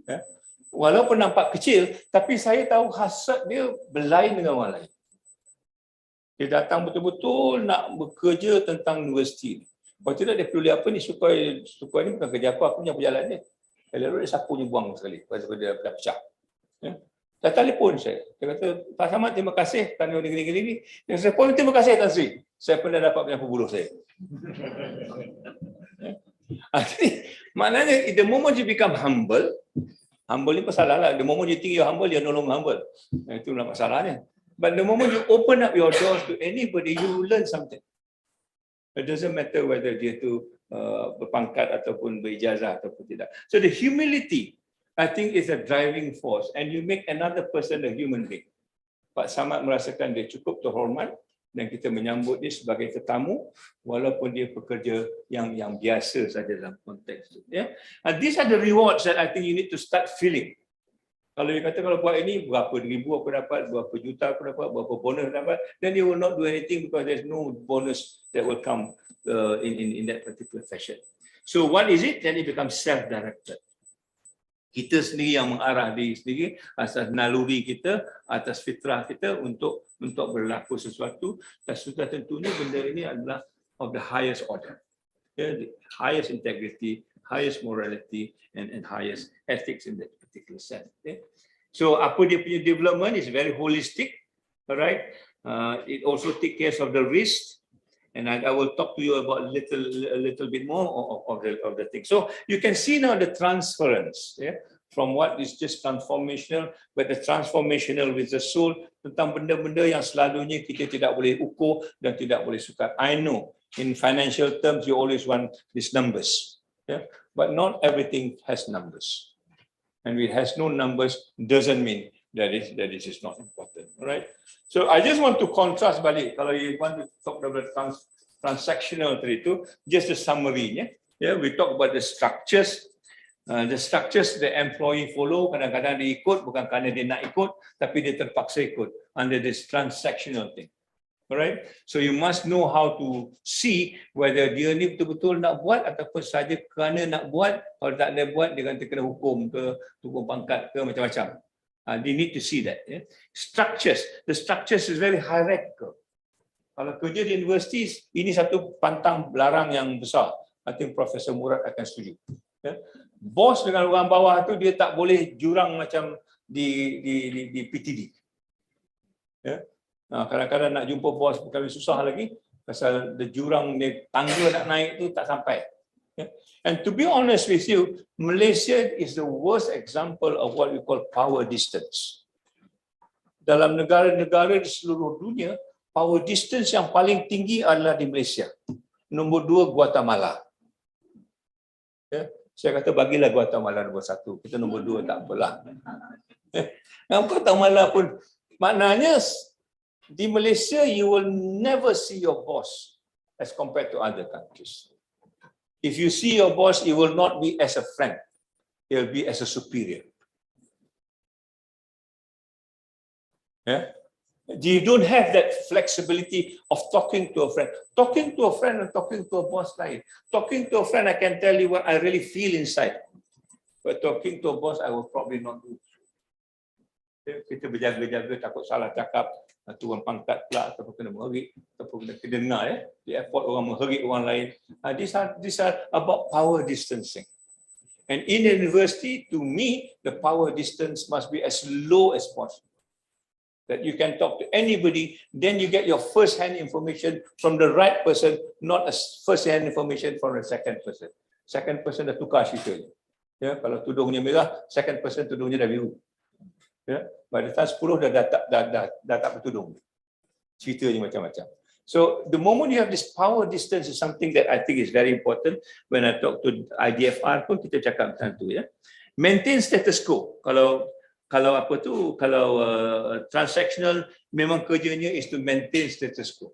Ya? Walaupun nampak kecil, tapi saya tahu hasrat dia berlain dengan orang lain. Dia datang betul-betul nak bekerja tentang universiti. Kalau tidak dia perlu apa ni, Sukhoi ni bukan kerja aku punya berjalan dia. Lalu dia sapunya buang sekali, lepas dia dah pecah. Ya? Saya telefon saya. Dia kata, Pak Samad terima kasih kerana gini-gini ni. Dia kata, terima kasih Tan Sri. Saya pernah dapat penyapu buluh saya. Maknanya, the moment you become humble ni masalah lah. The moment you think you're humble, you're no longer humble. Itulah masalahnya. But the moment you open up your doors to anybody, you learn something. It doesn't matter whether dia tu berpangkat ataupun berijazah ataupun tidak. So the humility, I think, is a driving force, and you make another person a human being. Pak Samad merasakan dia cukup terhormat dan kita menyambut dia sebagai tetamu walaupun dia pekerja yang biasa saja dalam konteks itu. Yeah? And these are the rewards that I think you need to start feeling. Kalau dia kata kalau buat ini berapa ribu aku dapat, berapa juta aku dapat, berapa bonus dapat, then you will not do anything because there's no bonus that will come in that particular fashion. So what is it? Then it becomes self-directed. Kita sendiri yang mengarah diri sendiri atas naluri kita, atas fitrah kita untuk berlaku sesuatu, dan sudah tentunya benda ini adalah of the highest order. The highest integrity, highest morality, and highest ethics in that particular sense. So apa dia punya development is very holistic, alright. It also take care of the risk, and I will talk to you about a little bit more of the thing. So you can see now the transference, from what is just transformational, but the transformational with the soul, tentang benda-benda yang selalunya kita tidak boleh ukur dan tidak boleh sukar. I know in financial terms you always want these numbers, but not everything has numbers, and it has no numbers doesn't mean that it is not important, right? So I just want to contrast balik. Kalau you want to talk about transactional itu, just a summary. We talk about the structures. The structures the employee follow, kadang-kadang dia ikut bukan kerana dia nak ikut, tapi dia terpaksa ikut under this transactional thing. Alright? So you must know how to see whether dia ni betul-betul nak buat ataupun saja kerana nak buat. Kalau tak ada buat, dia kena hukum ke, hukum pangkat ke, macam-macam. They need to see that. Structures. The structures is very hierarchical. Kalau kerja di universiti, ini satu pantang belarang yang besar. I think Profesor Murad akan setuju. Bos dengan orang bawah tu dia tak boleh jurang macam di PTD. Kadang-kadang nak jumpa bos bukan susah lagi pasal the jurang ni tangga nak naik tu tak sampai. And to be honest with you, Malaysia is the worst example of what we call power distance. Dalam negara-negara di seluruh dunia, power distance yang paling tinggi adalah di Malaysia. Nombor 2 Guatemala. Saya kata bagilah Guatemala nombor 1. Kita nombor 2 tak apalah. Guatemala pun maknanya di Malaysia you will never see your boss as compared to other countries. If you see your boss, it will not be as a friend. It will be as a superior. You don't have that flexibility of talking to a friend. Talking to a friend and talking to a boss lain. Talking to a friend, I can tell you what I really feel inside. But talking to a boss, I will probably not do. Kita berjaga-jaga takut salah cakap, turun pangkat pula, ataupun kena mengherit, ataupun kena dengar. Di airport orang mengherit orang lain. These are about power distancing. And in a university, to me, the power distance must be as low as possible. That you can talk to anybody, then you get your first-hand information from the right person, not a first-hand information from the second person. Second person dah tukar ceritanya. Ya, kalau tudungnya merah, second person tudungnya dah biru. Ya, pada tahun 10 dah tak bertudung. Ceritanya macam-macam. So the moment you have this power distance is something that I think is very important. When I talk to IDFR pun kita cakap macam tu, ya. Maintain status quo. Kalau apa tu, kalau transactional memang kerjanya is to maintain status quo.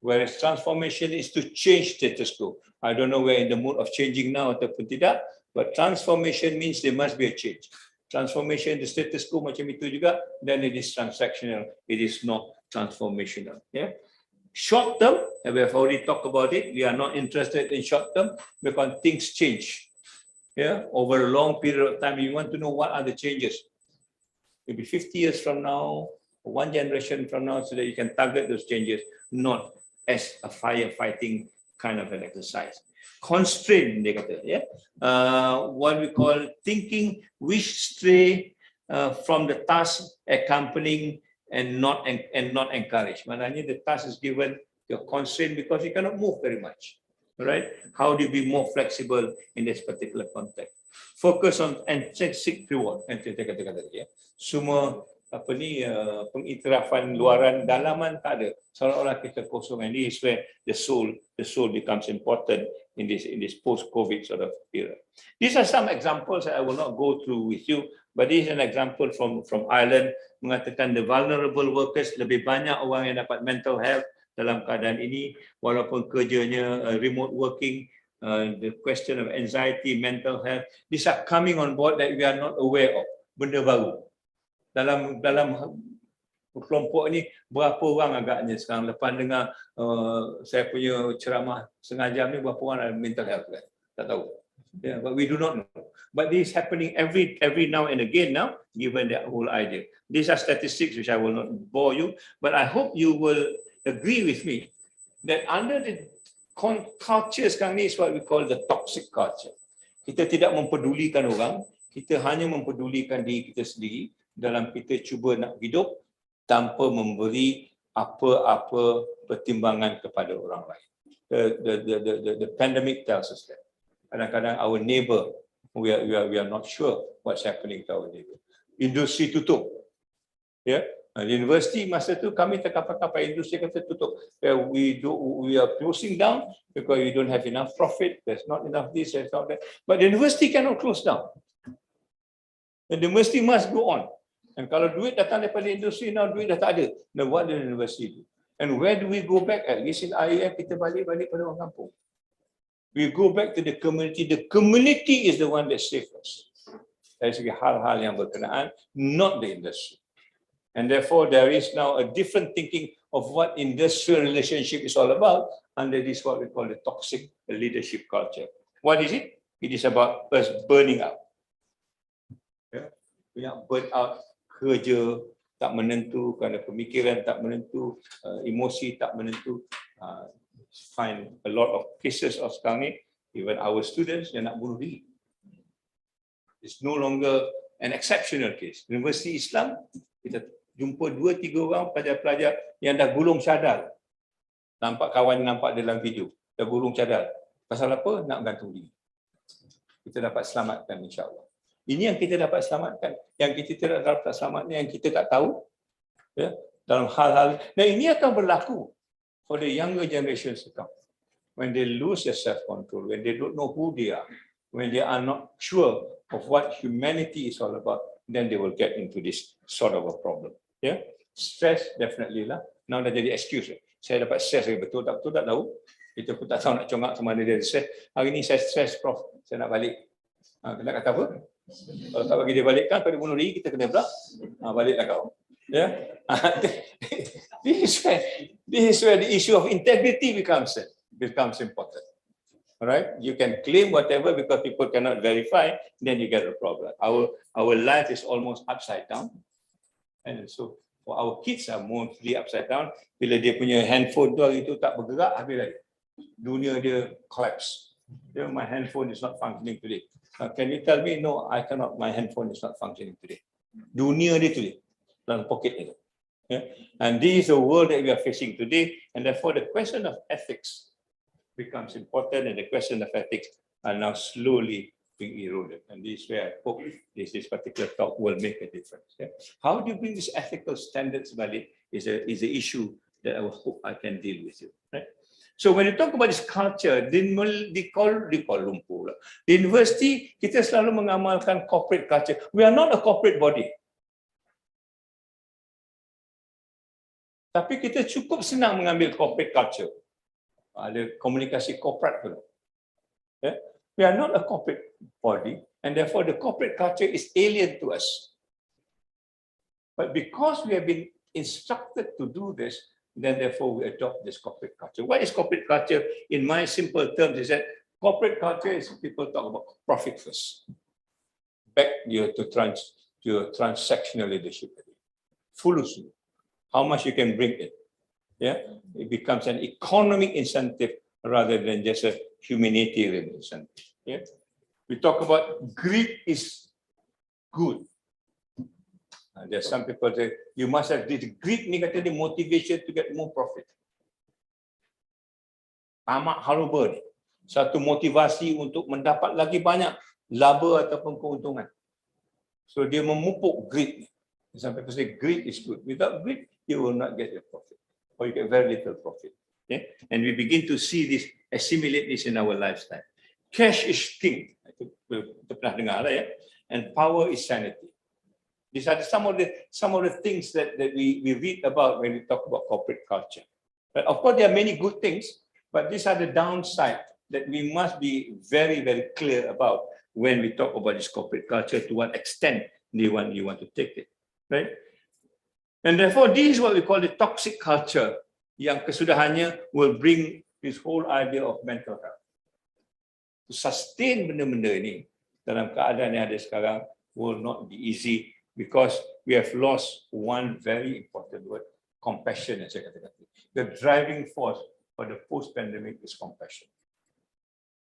Whereas transformation is to change status quo. I don't know we're in the mood of changing now ataupun tidak, but transformation means there must be a change. Transformation, the status quo macam itu juga, then it is transactional, it is not transformational. Yeah? Short term, we have already talked about it, we are not interested in short term because things change. Yeah? Over a long period of time, you want to know what are the changes. Maybe 50 years from now, one generation from now, so that you can target those changes, not as a firefighting kind of an exercise. Constraint, dia kata, yeah? What we call thinking which stray from the task accompanying and not encourage. Maknanya the task is given, you're constrained because you cannot move very much. Right? How do you be more flexible in this particular context? Focus on intrinsic reward. Semua apa ni pengiktirafan luaran, dalaman tak ada. Seolah-olah kita kosong. And this is where the soul becomes important in this post-COVID sort of era. These are some examples that I will not go through with you, but this is an example from Ireland mengatakan the vulnerable workers, lebih banyak orang yang dapat mental health dalam keadaan ini, walaupun kerjanya remote working, the question of anxiety, mental health, these are coming on board that we are not aware of, benda baru. Dalam kelompok ni, berapa orang agaknya sekarang, lepas dengar saya punya ceramah setengah jam ni, berapa orang ada mental health kan? Tak tahu. Yeah, but we do not know. But this is happening every now and again now, given that whole idea. These are statistics which I will not bore you, but I hope you will agree with me that under the culture sekarang ni is what we call the toxic culture. Kita tidak mempedulikan orang, kita hanya mempedulikan diri kita sendiri dalam kita cuba nak hidup tanpa memberi apa-apa pertimbangan kepada orang lain. The pandemic tells us that. Kadang-kadang our neighbor, we are not sure what's happening to our neighbor. Industri tutup. Ya. Yeah? Universiti masa tu kami terkapar-kapar, industri kata tutup. We are closing down because we don't have enough profit. There's not enough this, there's not that. But the university cannot close down. The university must go on. And kalau duit datang daripada industri, now duit dah tak ada. Then what does the university do? And where do we go back? At least in IIUM kita balik pada orang kampung. We go back to the community. The community is the one that saves us. Dari segi hal-hal yang berkenaan, not the industry. And therefore, there is now a different thinking of what industrial relationship is all about under this what we call the toxic leadership culture. What is it? It is about us burning out. Yeah? We are burn out, kerja tak menentu, kerana pemikiran tak menentu, emosi tak menentu. Find a lot of cases of sekarang ni, even our students yang nak bunuh diri. It's no longer an exceptional case. Universiti Islam, kita jumpa 2-3 orang pelajar-pelajar yang dah gulung cadar. Nampak kawan nampak dalam video, dah gulung cadar. Pasal apa? Nak gantung diri. Kita dapat selamatkan insya-Allah. Ini yang kita dapat selamatkan. Yang kita tidak dapat selamatkan, yang kita tak tahu. Ya, dalam hal-hal. Dan ini akan berlaku for the younger generations to come. When they lose their self-control, when they don't know who they are, when they are not sure of what humanity is all about, then they will get into this sort of a problem. Yeah, stress definitely lah. Now dah jadi excuse. Saya dapat stress, betul tak tahu. Kita pun tak tahu nak congak sama dia stress. Hari ni saya stress, Prof. Saya nak balik. Nak kata apa? Kalau tak bagi dia balikkan, kalau dia bunuh diri, kita kena pula. Baliklah kau. Yeah. This is where the issue of integrity becomes important. All right, you can claim whatever because people cannot verify, then you get a problem. Our life is almost upside down, and so for our kids are mostly upside down. Bila dia punya handphone tu hari tu tak bergerak, habis lagi. Dunia dia collapse. My handphone is not functioning today. Can you tell me, no, I cannot, my handphone is not functioning today. Dunia dia today, dalam pocket itu. And this is the world that we are facing today, and therefore the question of ethics becomes important, and the question of ethics are now slowly being eroded. And this is where I hope this particular talk will make a difference. How do you bring these ethical standards valid is an issue that I hope I can deal with you. Right? So when you talk about this culture, di Kuala Lumpur, di university, kita selalu mengamalkan corporate culture. We are not a corporate body. Tapi kita cukup senang mengambil corporate culture. Ada komunikasi korporat dulu. We are not a corporate body, and therefore the corporate culture is alien to us. But because we have been instructed to do this, then therefore we adopt this corporate culture. What is corporate culture? In my simple terms, is that corporate culture is people talk about profit first. Back to transactional leadership. Fulus. How much you can bring in. It becomes an economic incentive rather than just a humanitarian incentive. We talk about greed is good. There's some people say you must have this greed negative motivation to get more profit. Amat haluba ni. Satu motivasi untuk mendapat lagi banyak laba ataupun keuntungan. So dia memupuk greed ni. Some people say greed is good. Without greed, you will not get your profit, or you get very little profit. And we begin to see this, assimilate this in our lifestyle. Cash is king. Kita pernah dengar lah, and power is sanity. These are some of the things that we read about when we talk about corporate culture. But of course, there are many good things, but these are the downside that we must be very, very clear about when we talk about this corporate culture, to what extent you want to take it, right? And therefore, this is what we call the toxic culture, yang kesudahannya will bring this whole idea of mental health. To sustain benda-benda ini dalam keadaan yang ada sekarang will not be easy, because we have lost one very important word, compassion. As I katakan, the driving force for the post-pandemic is compassion.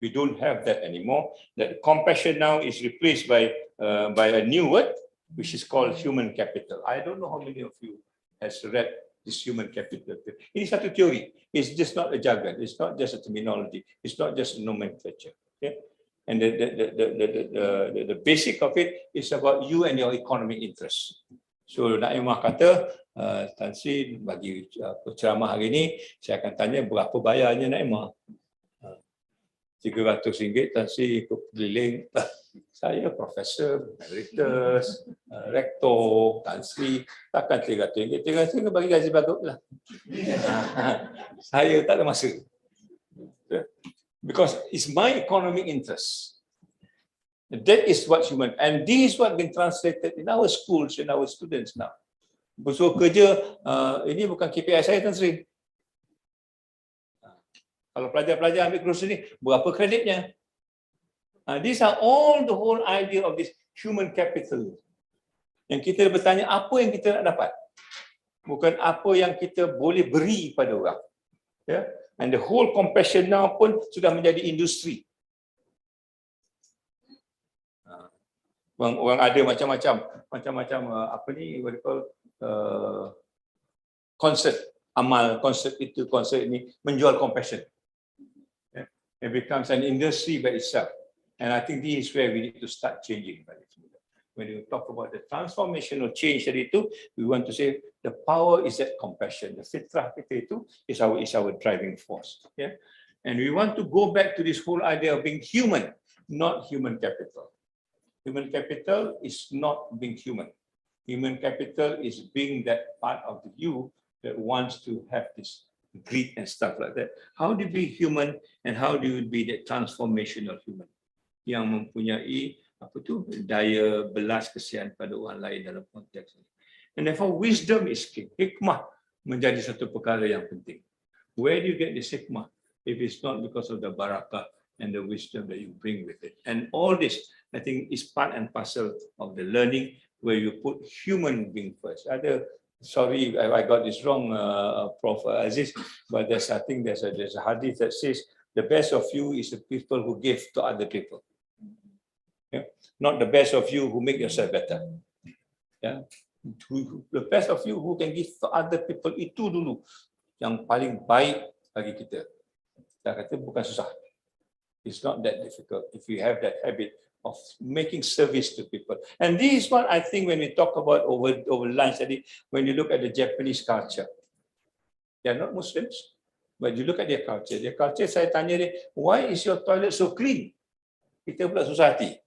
We don't have that anymore. That compassion now is replaced by a new word, which is called human capital. I don't know how many of you has read this human capital. Ini satu teori. It's just not a jargon. It's not just a terminology. It's not just a nomenclature. And the basic of it is about you and your economic interests. So Naimah kata, Tan Sri bagi ceramah hari ini, saya akan tanya berapa bayarnya Naimah. RM300 Tan Sri ikut keliling. Saya Profesor, Emeritus, Rektor, Tan Sri, takkan RM300. RM300 bagi gaji bagus lah. Saya tak ada masa. Because it's my economic interest. That is what human, and this is what been translated in our schools and our students now. Bersuruh kerja, ini bukan KPI saya Tan Sri. Kalau pelajar-pelajar ambil kursus ni, berapa kreditnya? These are all the whole idea of this human capital. Yang kita bertanya apa yang kita nak dapat, bukan apa yang kita boleh beri pada orang. And the whole compassion now pun sudah menjadi industri. Orang ada macam-macam apa ni, what you call, konsep amal, konsep itu, konsep ini menjual compassion. It becomes an industry by itself. And I think this is where we need to start changing. When you talk about the transformational change dari itu, we want to say the power is that compassion. The fitrah kita itu is our driving force. And we want to go back to this whole idea of being human, not human capital. Human capital is not being human. Human capital is being that part of you that wants to have this greed and stuff like that. How do you be human, and how do you be that transformational human yang mempunyai apa tu, daya belas kasihan pada orang lain dalam konteks ini. And therefore wisdom is king. Hikmah menjadi satu perkara yang penting. Where do you get this hikmah if it's not because of the barakah and the wisdom that you bring with it? And all this, I think, is part and parcel of the learning, where you put human being first. Sorry, I got this wrong, Prof. Aziz, but I think there's a hadith that says the best of you is the people who give to other people. Yeah? Not the best of you who make yourself better. Yeah? The best of you who can give to other people, itu dulu yang paling baik bagi kita. Saya kata bukan susah. It's not that difficult if you have that habit of making service to people. And this is what I think when we talk about over lunch, when you look at the Japanese culture, they are not Muslims, but you look at their culture. Their culture, saya tanya dia, why is your toilet so clean? Kita pula susah hati.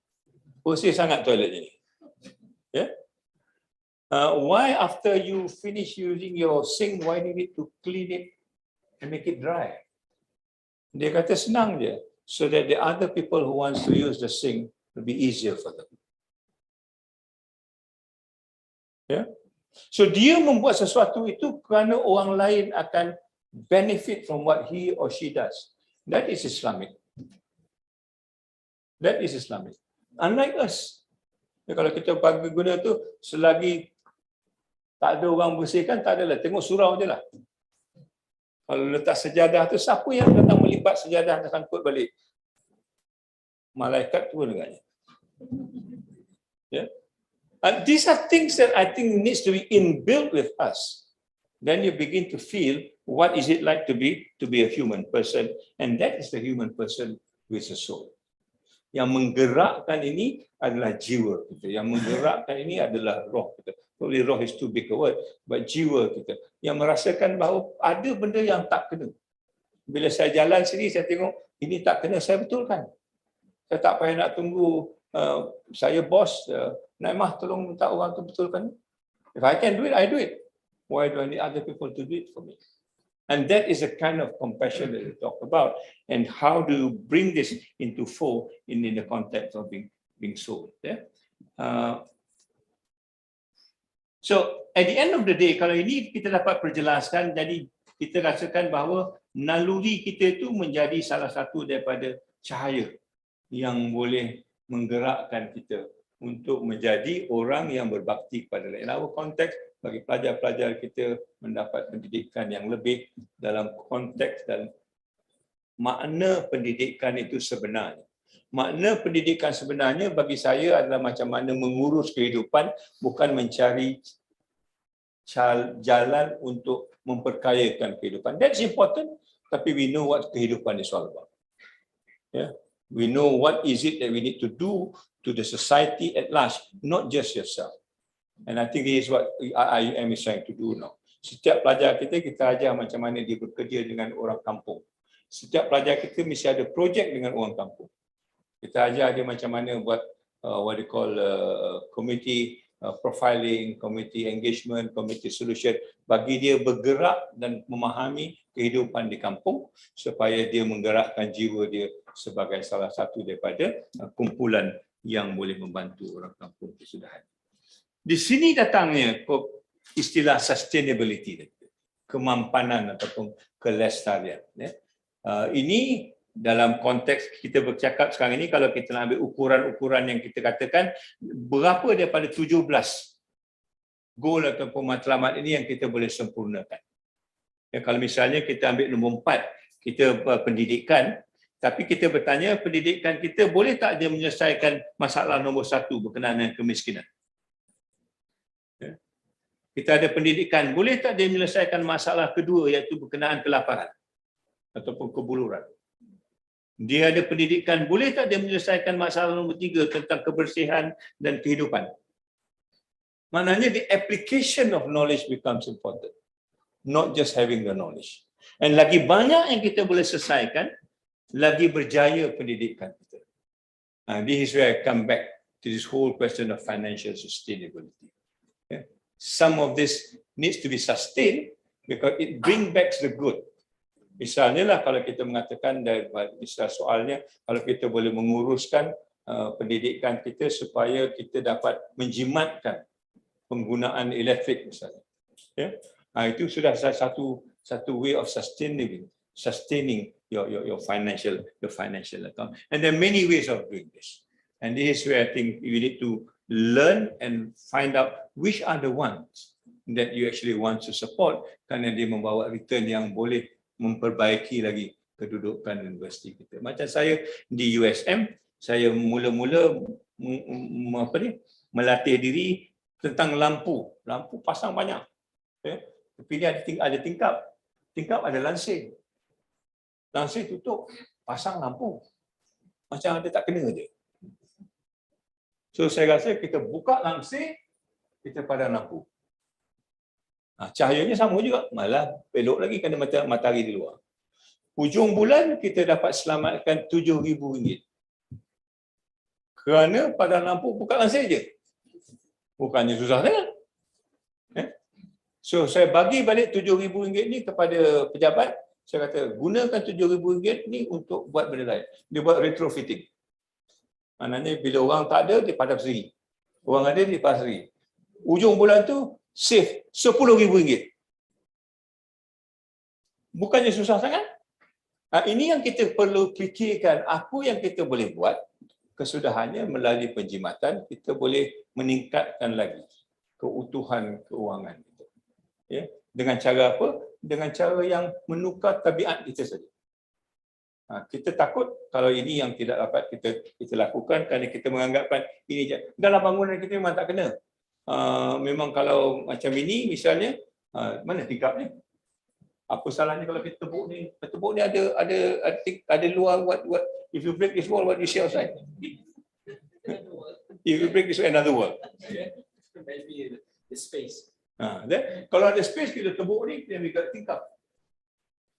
Bersih sangat toilet ini. Yeah? Why after you finish using your sink, why do you need to clean it and make it dry? Dia kata senang je, so that the other people who wants to use the sink will be easier for them. Yeah? So dia membuat sesuatu itu kerana orang lain akan benefit from what he or she does. That is Islamic. That is Islamic. Unlike us. Kalau kita pakai guna tu, selagi tak ada orang bersihkan, tak adalah. Tengok surau je lah. Kalau letak sejadah tu, siapa yang datang melipat sejadah dan sangkut balik? Malaikat tu dengannya. Yeah? And these are things that I think needs to be inbuilt with us. Then you begin to feel what is it like to be a human person, and that is the human person with a soul. Yang menggerakkan ini adalah jiwa kita. Yang menggerakkan ini adalah roh kita. Probably roh is too big a word, but jiwa kita. Yang merasakan bahawa ada benda yang tak kena. Bila saya jalan sini, saya tengok ini tak kena, saya betulkan. Saya tak payah nak tunggu saya bos, Naimah tolong minta orang tu betulkan. If I can do it, I do it. Why do I need other people to do it for me? And that is the kind of compassion that we talk about. And how do you bring this into fold in the context of being sold? Yeah? So at the end of the day, kalau ini kita dapat perjelaskan, jadi kita rasakan bahawa naluri kita itu menjadi salah satu daripada cahaya yang boleh menggerakkan kita untuk menjadi orang yang berbakti kepada lain. In our konteks, bagi pelajar-pelajar kita mendapat pendidikan yang lebih dalam konteks dan makna pendidikan itu sebenarnya. Makna pendidikan sebenarnya bagi saya adalah macam mana mengurus kehidupan, bukan mencari jalan untuk memperkayakan kehidupan. That's important, tapi we know what kehidupan is all about. Yeah? We know what is it that we need to do to the society at large, not just yourself. And I think this is what IIUM is trying to do now. Setiap pelajar kita ajar macam mana dia bekerja dengan orang kampung. Setiap pelajar kita mesti ada projek dengan orang kampung. Kita ajar dia macam mana buat what they call community profiling, community engagement, community solution, bagi dia bergerak dan memahami kehidupan di kampung supaya dia menggerakkan jiwa dia sebagai salah satu daripada kumpulan yang boleh membantu orang kampung kesudahan. Di sini datangnya istilah sustainability, kemampanan ataupun kelestarian. Ini dalam konteks kita bercakap sekarang ini, kalau kita nak ambil ukuran-ukuran yang kita katakan, berapa daripada 17 goal ataupun matlamat ini yang kita boleh sempurnakan. Ya, kalau misalnya kita ambil nombor 4, kita pendidikan, tapi kita bertanya pendidikan kita boleh tak dia menyelesaikan masalah nombor 1 berkenaan dengan kemiskinan? Ya. Kita ada pendidikan, boleh tak dia menyelesaikan masalah kedua iaitu berkenaan kelaparan ataupun kebuluran? Dia ada pendidikan, boleh tak dia menyelesaikan masalah nombor 3 tentang kebersihan dan kehidupan? Maknanya the application of knowledge becomes important, not just having the knowledge. And lagi banyak yang kita boleh selesaikan, lagi berjaya pendidikan kita. This is where I come back to this whole question of financial sustainability. Yeah. Some of this needs to be sustained because it brings back the good. Misalnya lah kalau kita mengatakan dari misal soalnya, kalau kita boleh menguruskan pendidikan kita supaya kita dapat menjimatkan penggunaan elektrik misalnya. Ya? Itu sudah satu way of sustaining your financial account. And there are many ways of doing this. And this is where I think we need to learn and find out which are the ones that you actually want to support, kerana dia membawa return yang boleh memperbaiki lagi kedudukan universiti kita. Macam saya di USM, saya mula-mula melatih diri tentang lampu. Lampu pasang banyak. Tapi dia ada tingkap. Tingkap ada lansir. Lansir tutup, pasang lampu. Macam ada tak kena je. So saya rasa kita buka lansir, kita padam lampu. Cahayanya sama juga, malah belok lagi kerana matahari di luar. Hujung bulan kita dapat selamatkan RM7,000. Kerana padam lampu buka lansir je. Bukannya susah sangat. So saya bagi balik RM7,000 ni kepada pejabat. Saya kata gunakan RM7,000 ni untuk buat benda lain. Dia buat retrofitting. Maknanya bila orang tak ada, dia padam sendiri. Orang ada, dia padam sendiri. Ujung bulan tu save RM10,000. Bukannya susah sangat. Ini yang kita perlu fikirkan, apa yang kita boleh buat. Kesudahannya melalui penjimatan kita boleh meningkatkan lagi keutuhan keuangan kita. Ya, dengan cara apa? Dengan cara yang menukar tabiat kita saja. Kita takut kalau ini yang tidak dapat kita lakukan kerana kita menganggapkan ini je. Dalam bangunan kita memang tak kena. Memang kalau macam ini misalnya, mana tingkap ni? Apa salahnya kalau kita tebuk ni? Tebuk ni ada luar what if you break this wall, what do you see outside? If you break this wall, another wall. Maybe the space. Then, kalau ada space kita tebuk ni, then we got tingkap.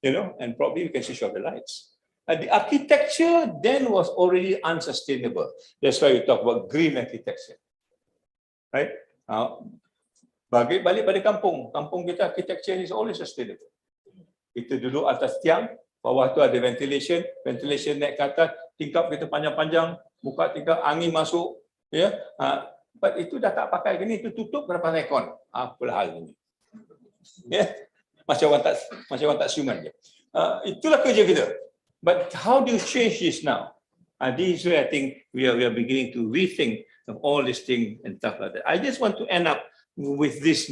You know, and probably we can switch off the lights. The architecture then was already unsustainable. That's why we talk about green architecture. Right? Balik pada kampung. Kampung kita architecture is always sustainable. Kita duduk atas tiang, bawah tu ada ventilation naik ke atas, tingkap kita panjang-panjang, buka tingkap, angin masuk. Ya, but itu dah tak pakai gini, itu tutup berapa rekon. Apalah hal ini. Ya, macam orang tak siuman je. Itulah kerja kita. But how do you change this now? This is where I think we are beginning to rethink of all these things and stuff like that. I just want to end up with this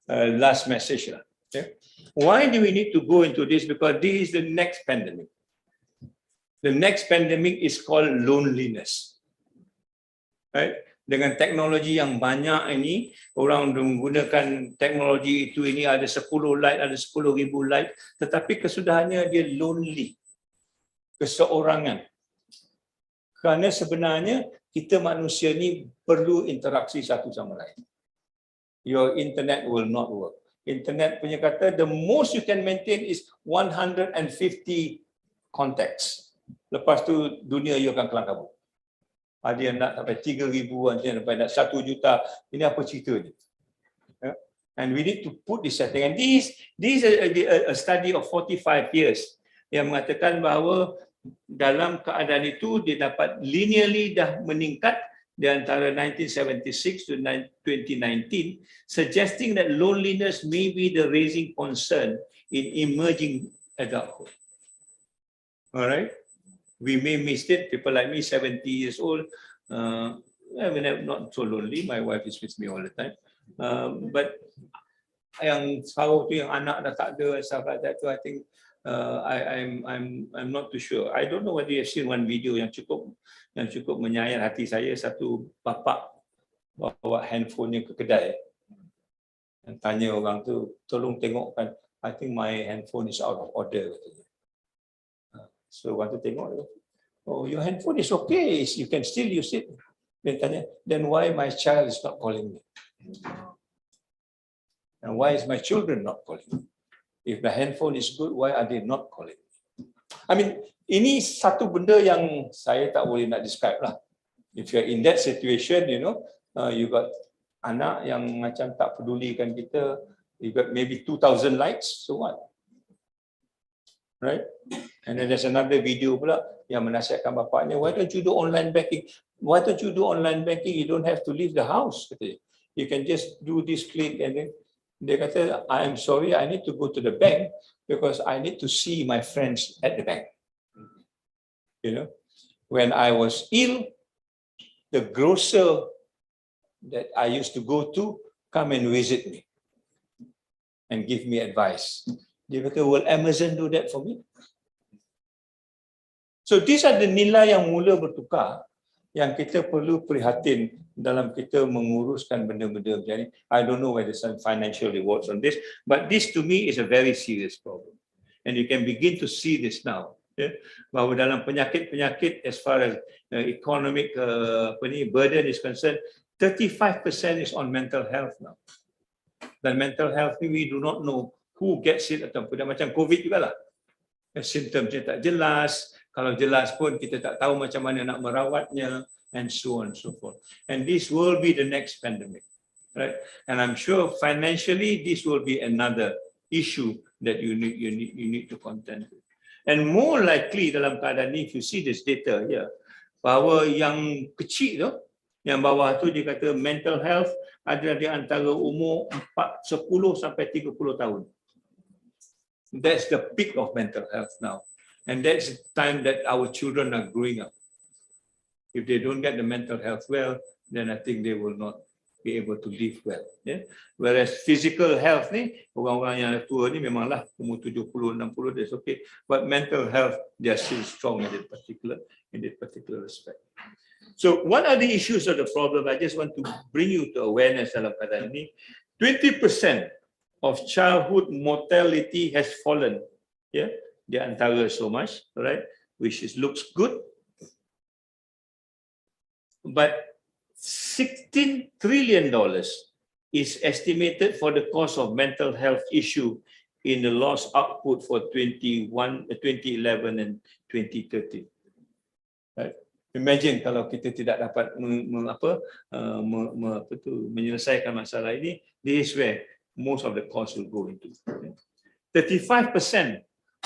last message. Okay? Why do we need to go into this? Because this is the next pandemic. The next pandemic is called loneliness. Right? Dengan teknologi yang banyak ini, orang menggunakan teknologi itu, ini ada 10 light, ada 10,000 light, tetapi kesudahannya dia lonely. Keseorangan. Kerana sebenarnya kita manusia ni perlu interaksi satu sama lain. Your internet will not work. Internet punya kata, the most you can maintain is 150 contacts. Lepas tu dunia you akan kelang kabut. Ada yang nak sampai 3,000, ada yang sampai nak 1 juta. Ini apa cerita ni? And we need to put this setting. And this is a study of 45 years yang mengatakan bahawa dalam keadaan itu dia dapat linearly dah meningkat di antara 1976 to 2019, suggesting that loneliness may be the raising concern in emerging adulthood. Alright, we may miss it. People like me, 70 years old, I mean, I'm not so lonely. My wife is with me all the time. But yang sekarang tu yang anak dah tak ada, stuff like that, I think I'm not too sure. I don't know whether you have seen one video yang cukup menyayat hati saya. Satu bapa bawa handphonenya ke kedai dan tanya orang tu, tolong tengokkan, I think my handphone is out of order. So orang tu tengok, oh, your handphone is okay, you can still use it. Dia tanya, then why my child is not calling me? And why is my children not calling me? If the handphone is good, why are they not calling? I mean, ini satu benda yang saya tak boleh nak describe lah. If you're in that situation, you know, you got anak yang macam tak pedulikan kita, you got maybe 2,000 likes, so what? Right? And then there's another video pula yang menasihatkan bapaknya, why don't you do online banking? Why don't you do online banking? You don't have to leave the house. You can just do this click and then dia kata, I am sorry, I need to go to the bank because I need to see my friends at the bank. You know, when I was ill, the grocer that I used to go to come and visit me and give me advice. Dia kata, will Amazon do that for me? So these are the nilai yang mula bertukar yang kita perlu prihatin dalam kita menguruskan benda-benda macam ni. I don't know whether some financial rewards on this, but this to me is a very serious problem. And you can begin to see this now. Bahawa dalam penyakit-penyakit as far as economic burden is concerned, 35% is on mental health now. Dan mental health ni we do not know who gets it atau tidak, macam COVID jugalah. Simptomnya tak jelas, kalau jelas pun kita tak tahu macam mana nak merawatnya, and so on and so forth. And this will be the next pandemic, right? And I'm sure financially this will be another issue that you need to contend with. And more likely dalam keadaan ni, if you see this data here, bahawa yang kecil tu, yang bawah tu dia kata mental health ada di antara umur 10 sampai 30 tahun. That's the peak of mental health now. And that's the time that our children are growing up. If they don't get the mental health well, then I think they will not be able to live well. Yeah? Whereas physical health ni, orang-orang yang tua ni memanglah umur 70, 60, that's okay. But mental health, they are still strong in that particular respect. So what are the issues of the problem? I just want to bring you to awareness dalam keadaan ini. 20% of childhood mortality has fallen. Yeah, di antara so much, right? Which looks good. But $16 trillion is estimated for the cost of mental health issue in the lost output for 2011 and 2013. Right? Imagine kalau kita tidak dapat menyelesaikan masalah ini, this is where most of the costs will go into. 35%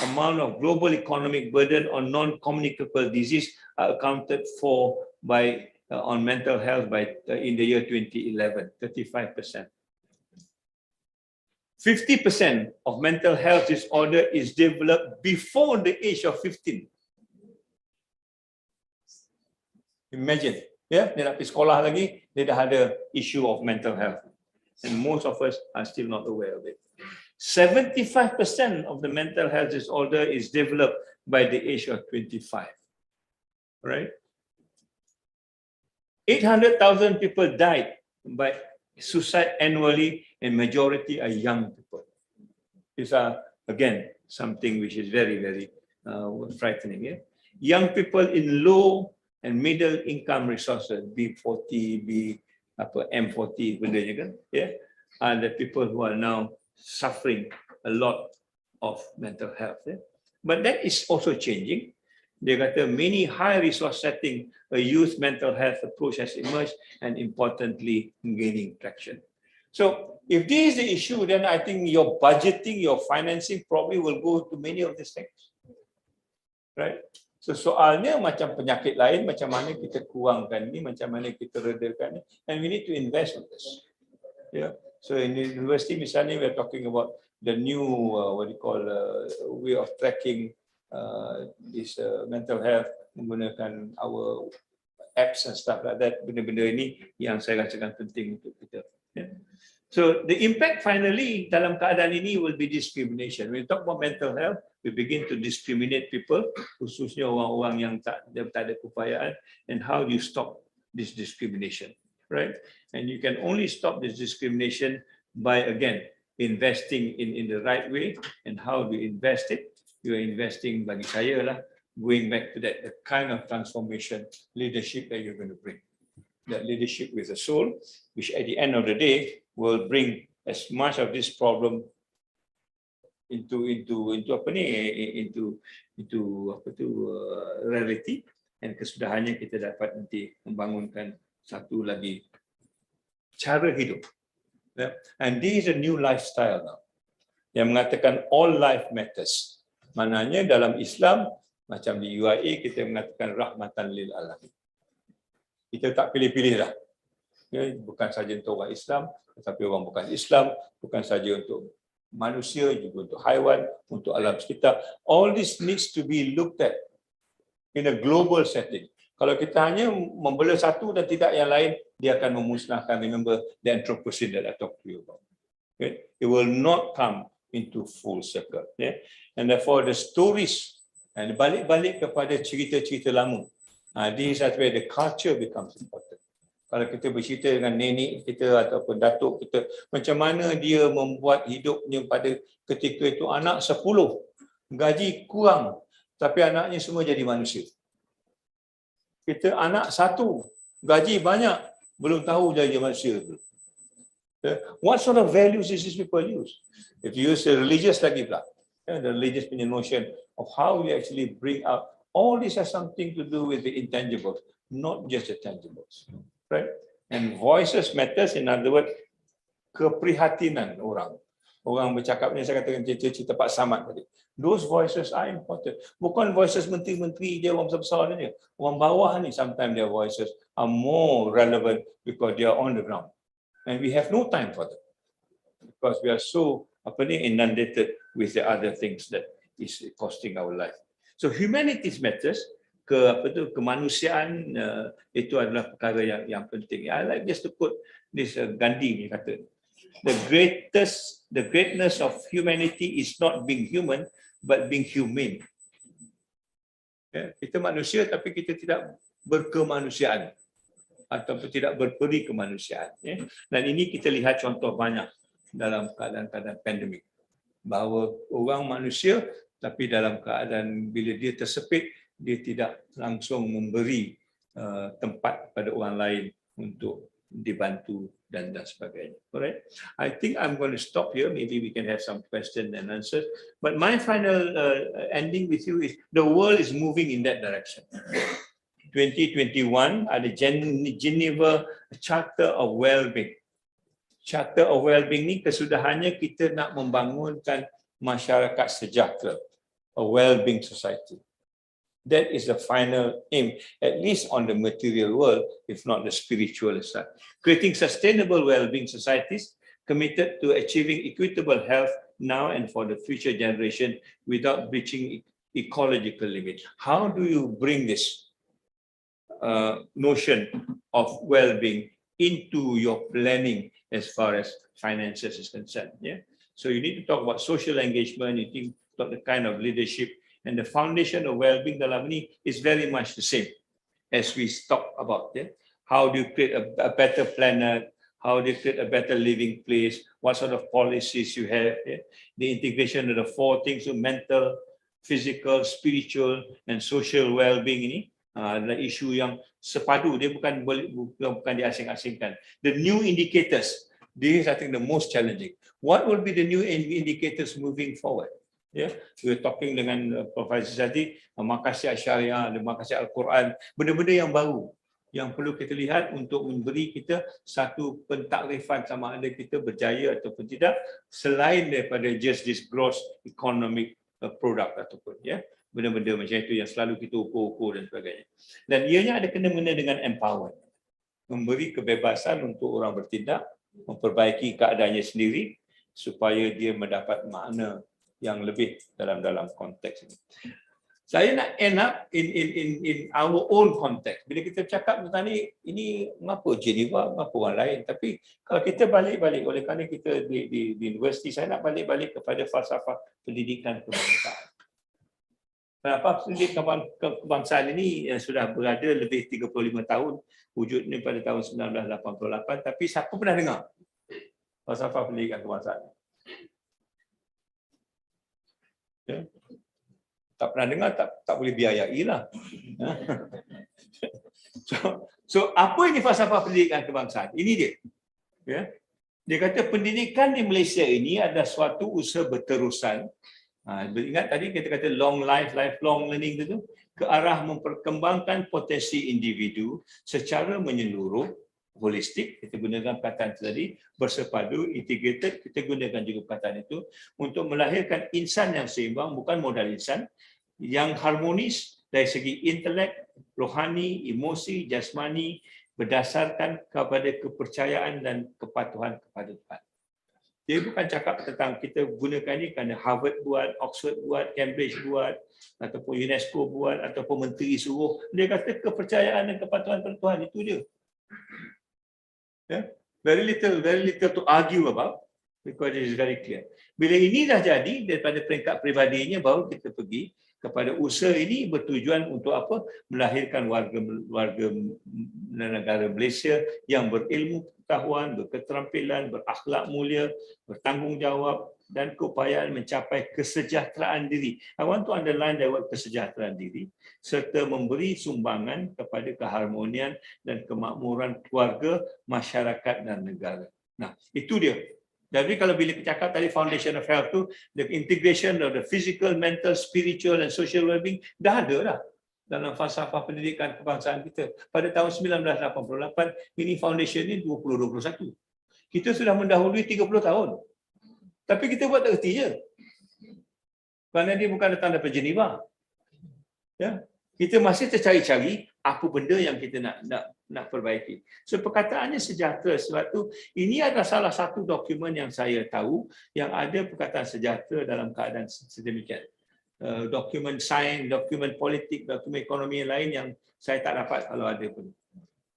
amount of global economic burden on non-communicable disease are accounted for by on mental health in the year 2011. 35%. 50% of mental health disorder is developed before the age of 15. Imagine, dia nak pergi sekolah lagi, dia dah ada issue of mental health. And most of us are still not aware of it. 75% of the mental health disorder is developed by the age of 25. Right? 800,000 people died by suicide annually, and majority are young people. These are, again, something which is very, very frightening. Yeah? Young people in low and middle income resources, B40, M40, yeah, are the people who are now suffering a lot of mental health. Yeah? But that is also changing. They got many high resource setting, a youth mental health approach has emerged, and importantly, gaining traction. So if this is the issue, then I think your budgeting, your financing probably will go to many of these things. Right? So soalnya macam penyakit lain, macam mana kita kurangkan ni, macam mana kita redakan ni, and we need to invest on this. Yeah. So in the university, misalnya, we are talking about the new way of tracking this mental health menggunakan our apps and stuff like that. Benda-benda ini yang saya rasakan penting untuk kita. Yeah. So the impact finally dalam keadaan ini will be discrimination. When we talk about mental health, we begin to discriminate people, khususnya orang-orang yang tak ada keupayaan, and how do you stop this discrimination, right? And you can only stop this discrimination by, again, investing in the right way. And how do you invest it? You are investing, bagi saya lah, going back to that, the kind of transformation leadership that you're going to bring. That leadership with a soul, which at the end of the day will bring as much of this problem into reality, and kesudahannya kita dapat nanti membangunkan satu lagi cara hidup. Yeah. And this is a new lifestyle now yang mengatakan all life matters. Maknanya dalam Islam, macam di UIA kita mengatakan rahmatan lil alamin. Kita tak pilih-pilih dah. Okay? Bukan saja untuk orang Islam, tetapi orang bukan Islam, bukan saja untuk manusia, juga untuk haiwan, untuk alam sekitar. All this needs to be looked at in a global setting. Kalau kita hanya membela satu dan tidak yang lain, dia akan memusnahkan. Remember the Anthropocene that I talked to you about. Okay? It will not come into full circle. Yeah? And therefore the stories, and balik-balik kepada cerita-cerita lama, This is where the culture becomes important. Kalau kita bercerita dengan nenek kita ataupun datuk kita, macam mana dia membuat hidupnya pada ketika itu anak 10, gaji kurang, tapi anaknya semua jadi manusia. Kita anak 1, gaji banyak, belum tahu jadi manusia. What sort of values is these people use? If you use the religious lagi pula, the religious punya notion of how we actually bring out, all this has something to do with the intangibles, not just the tangibles. Right? And voices matters, in other words, keprihatinan orang. Orang bercakap ni, saya katakan cerita Pak Samad tadi. Those voices are important. Bukan voices menteri-menteri je, orang besar-besar ni. Orang bawah ni, sometimes their voices are more relevant because they are on the ground. And we have no time for them. Because we are so inundated with the other things that is costing our life. So humanities matters. Kemanusiaan itu adalah perkara yang penting. I like just to quote this Gandhi ni kata, the greatness of humanity is not being human but being humane. Kita manusia tapi kita tidak berkemanusiaan ataupun tidak berperi kemanusiaan. Dan ini kita lihat contoh banyak dalam keadaan pandemik, bahawa orang manusia tapi dalam keadaan bila dia tersepit, dia tidak langsung memberi tempat pada orang lain untuk dibantu dan sebagainya. Alright, I think I'm going to stop here. Maybe we can have some question and answers. But my final ending with you is the world is moving in that direction. 2021 ada Geneva Charter of Wellbeing. Charter of Wellbeing ni kesudahannya kita nak membangunkan masyarakat sejahtera, a well-being society. That is the final aim, at least on the material world, if not the spiritual side. Creating sustainable well-being societies committed to achieving equitable health now and for the future generation without breaching ecological limits. How do you bring this notion of well-being into your planning as far as finances is concerned? Yeah. So you need to talk about social engagement, you need to talk the kind of leadership, and the foundation of well-being dalam ni is very much the same as we talk about. Yeah? How do you create a better planet? How do you create a better living place? What sort of policies you have? Yeah? The integration of the 4 things of mental, physical, spiritual, and social well-being ini adalah isu yang sepadu. Dia bukan diasing-asingkan. The new indicators, this is I think the most challenging. What will be the new indicators moving forward? Yeah, we were talking dengan Prof.Emeritus tadi, makasih syariah, makasih Al-Quran, benda-benda yang baru yang perlu kita lihat untuk memberi kita satu pentakrifan sama ada kita berjaya ataupun tidak, selain daripada just this gross economic product ataupun benda-benda macam itu yang selalu kita ukur-ukur dan sebagainya. Dan ianya ada kena-mena dengan empowerment, memberi kebebasan untuk orang bertindak, memperbaiki keadaannya sendiri supaya dia mendapat makna yang lebih dalam konteks ini. Saya nak end up in our own context. Bila kita cakap tentang ini mengapa Geneva, mengapa orang lain, tapi kalau kita balik-balik, oleh kerana kita di universiti, saya nak balik-balik kepada falsafah pendidikan kebangsaan. Kenapa pendidikan kebangsaan ini sudah berada lebih 35 tahun, wujudnya pada tahun 1988, tapi siapa pernah dengar falsafah pendidikan kebangsaan? Ya. Tak pernah dengar, tak boleh biayai lah. So apa ini falsafah pendidikan kebangsaan? Ini dia. Ya. Dia kata pendidikan di Malaysia ini adalah suatu usaha berterusan. Ingat tadi kita kata long life, lifelong learning itu, ke arah memperkembangkan potensi individu secara menyeluruh, holistik, kita gunakan perkataan tadi, bersepadu, integrated, kita gunakan juga perkataan itu, untuk melahirkan insan yang seimbang, bukan modal insan, yang harmonis dari segi intelek, rohani, emosi, jasmani, berdasarkan kepada kepercayaan dan kepatuhan kepada Tuhan. Dia bukan cakap tentang kita gunakan ini kerana Harvard buat, Oxford buat, Cambridge buat, ataupun UNESCO buat, ataupun menteri suruh. Dia kata kepercayaan dan kepatuhan kepada Tuhan, itu dia. Yeah. Very little to argue about, because it is very clear. Bila ini dah jadi daripada peringkat peribadinya, baru kita pergi kepada usaha ini bertujuan untuk apa? Melahirkan warga negara Malaysia yang berilmu pengetahuan, berketerampilan, berakhlak mulia, bertanggungjawab dan keupayaan mencapai kesejahteraan diri. I want to underline the word kesejahteraan diri serta memberi sumbangan kepada keharmonian dan kemakmuran keluarga, masyarakat dan negara. Nah, itu dia. Jadi kalau bila kita cakap tadi foundation of health tu, the integration of the physical, mental, spiritual and social well-being dah ada dah dalam falsafah pendidikan kebangsaan kita. Pada tahun 1988, ini foundation ni 2021. Kita sudah mendahului 30 tahun. Tapi kita buat tak erti je. Kerana dia bukan datang daripada Geneva. Ya? Kita masih tercari-cari apa benda yang kita nak perbaiki. So perkataannya sejahtera sebab tu ini adalah salah satu dokumen yang saya tahu yang ada perkataan sejahtera dalam keadaan sedemikian. Dokumen sains, dokumen politik, dokumen ekonomi yang lain yang saya tak dapat kalau ada pun.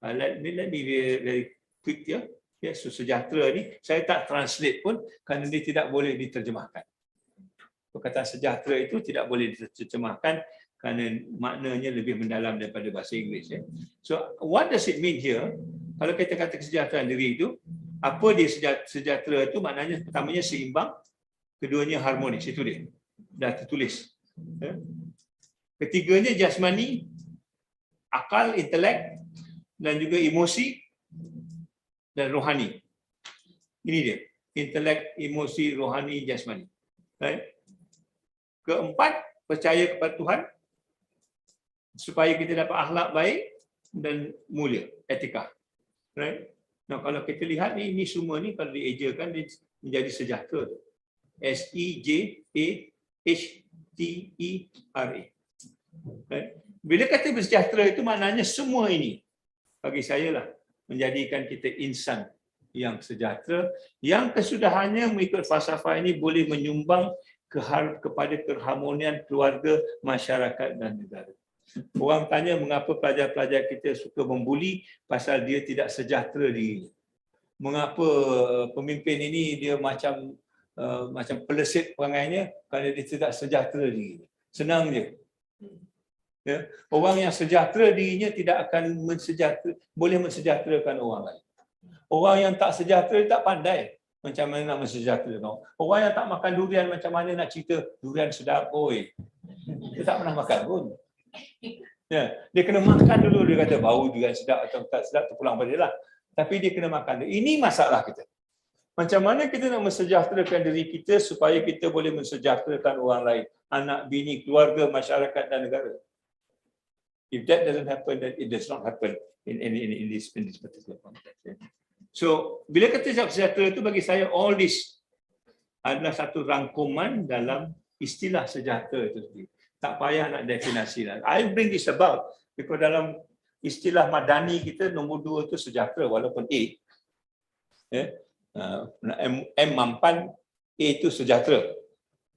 Let me very quick here. Ya, so sejahtera ni saya tak translate pun kerana dia tidak boleh diterjemahkan. Perkataan sejahtera itu tidak boleh diterjemahkan kerana maknanya lebih mendalam daripada bahasa Inggeris. Ya. So what does it mean here? Kalau kita kata kesejahteraan diri itu, apa dia sejahtera itu? Maknanya pertamanya seimbang, keduanya harmonis. Itu dia. Dah tertulis. Ya. Ketiganya jasmani, akal, intelek dan juga emosi dan rohani. Ini dia. Intelek, emosi, rohani, jasmani. Right? Keempat, percaya kepada Tuhan supaya kita dapat akhlak baik dan mulia, etika. Right? Nah, kalau kita lihat ni, ini semua ni kalau diejakan dia menjadi sejahtera. S-E-J-A-H-T-E-R-A. Right? Bila kata bersejahtera itu maknanya semua ini bagi saya lah menjadikan kita insan yang sejahtera, yang kesudahannya mengikut falsafah ini boleh menyumbang kepada keharmonian keluarga, masyarakat dan negara. Orang tanya mengapa pelajar-pelajar kita suka membuli pasal dia tidak sejahtera dirinya. Mengapa pemimpin ini dia macam pelesit perangainya kerana dia tidak sejahtera dirinya. Senang je. Ya, orang yang sejahtera dirinya tidak akan boleh mensejahterakan orang lain. Orang yang tak sejahtera tak pandai macam mana nak mensejahterakan. Orang yang tak makan durian macam mana nak cerita durian sedap, oi. Dia tak pernah makan pun. Ya, dia kena makan dulu, dia kata bau durian sedap atau tak sedap terpulang pada dia lah. Tapi dia kena makan. Ini masalah kita. Macam mana kita nak mensejahterakan diri kita supaya kita boleh mensejahterakan orang lain, anak, bini, keluarga, masyarakat dan negara. If that doesn't happen, then it does not happen in this particular context. So, bila kata sejahtera itu bagi saya, all this adalah satu rangkuman dalam istilah sejahtera itu sendiri. Tak payah nak definasi lah. I bring this about because dalam istilah madani kita nombor 2 itu sejahtera walaupun A. M mampan, A itu sejahtera.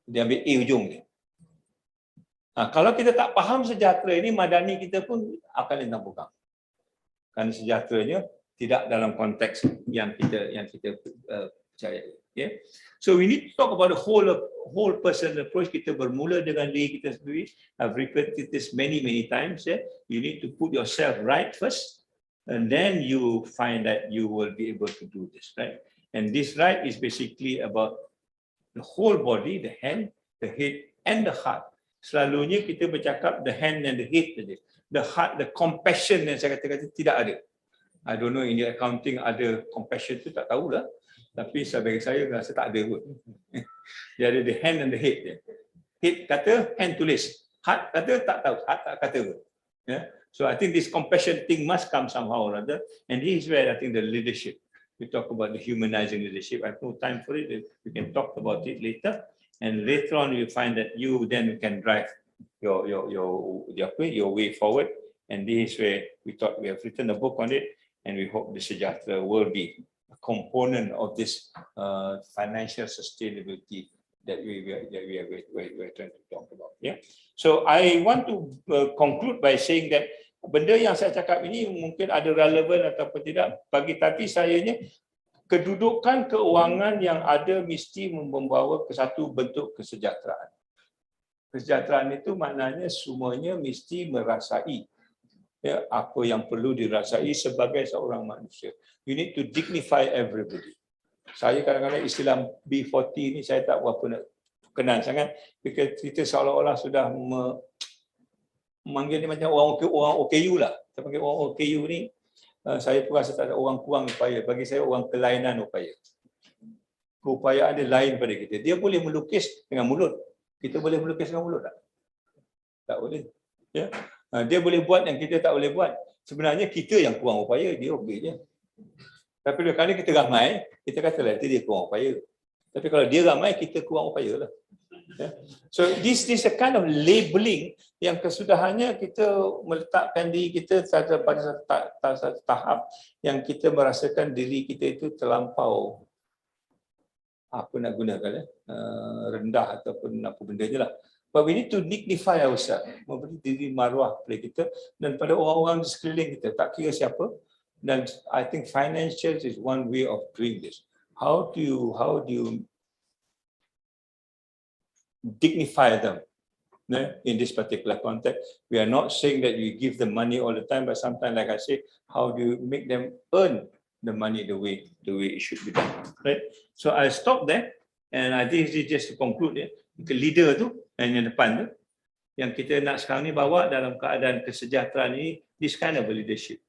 Dia ambil A ujung dia. Kalau kita tak faham sejahtera ini, madani kita pun akan lintang pukang. Kerana sejahteranya tidak dalam konteks yang kita percaya. Okay? So we need to talk about the whole person approach. Kita bermula dengan diri kita sendiri. I've repeated this many times. Yeah? You need to put yourself right first, and then you find that you will be able to do this. Right? And this right is basically about the whole body, the hand, the head, and the heart. Selalunya kita bercakap the hand and the head saja. The heart, the compassion yang saya kata tidak ada. I don't know in the accounting ada compassion tu, tak tahulah. Tapi bagi saya rasa tak ada pun. Dia ada the hand and the head. Head kata, hand tulis. Heart kata tak tahu, heart tak kata pun. Yeah? So I think this compassion thing must come somehow or other. And this is where I think the leadership. We talk about the humanizing leadership. I have no time for it. We can talk about it later. And later on, you find that you then can drive your way forward. And this is where we thought we have written a book on it, and we hope the Sejahtera will be a component of this financial sustainability that we are trying to talk about. Yeah. So I want to conclude by saying that benda yang saya cakap ini mungkin ada relevan ataupun tidak bagi tapi sayanya. Kedudukan keuangan yang ada mesti membawa ke satu bentuk kesejahteraan. Kesejahteraan itu maknanya semuanya mesti merasai apa yang perlu dirasai sebagai seorang manusia. You need to dignify everybody. Saya kadang-kadang istilah B40 ni saya tak berapa nak kenal sangat. Kita seolah-olah sudah memanggil ni macam orang OKU lah. Kita panggil orang OKU ni, saya pun rasa tak ada orang kurang upaya. Bagi saya orang kelainan upaya. Keupayaan dia lain pada kita. Dia boleh melukis dengan mulut. Kita boleh melukis dengan mulut tak? Tak boleh. Ya. Dia boleh buat yang kita tak boleh buat. Sebenarnya kita yang kurang upaya, dia okey je. Tapi kalau kita ramai, kita katalah dia kurang upaya. Tapi kalau dia ramai, kita kurang upaya lah. Yeah. So this is a kind of labeling yang kesudahannya kita meletakkan diri kita pada satu tahap yang kita merasakan diri kita itu terlampau apa nak gunakan rendah ataupun apa benda je lah. But we need to dignify ourselves, memberi diri maruah pada kita dan pada orang-orang di sekeliling kita, tak kira siapa. Dan I think financial is one way of doing this. How do you dignify them in this particular context? We are not saying that you give them money all the time, but sometimes, like I say, how do you make them earn the money the way it should be done, right? So I'll stop there, and I think this is just to conclude. Leader tu yang depan tu, yang kita nak sekarang ni bawa dalam keadaan kesejahteraan ini, this kind of leadership.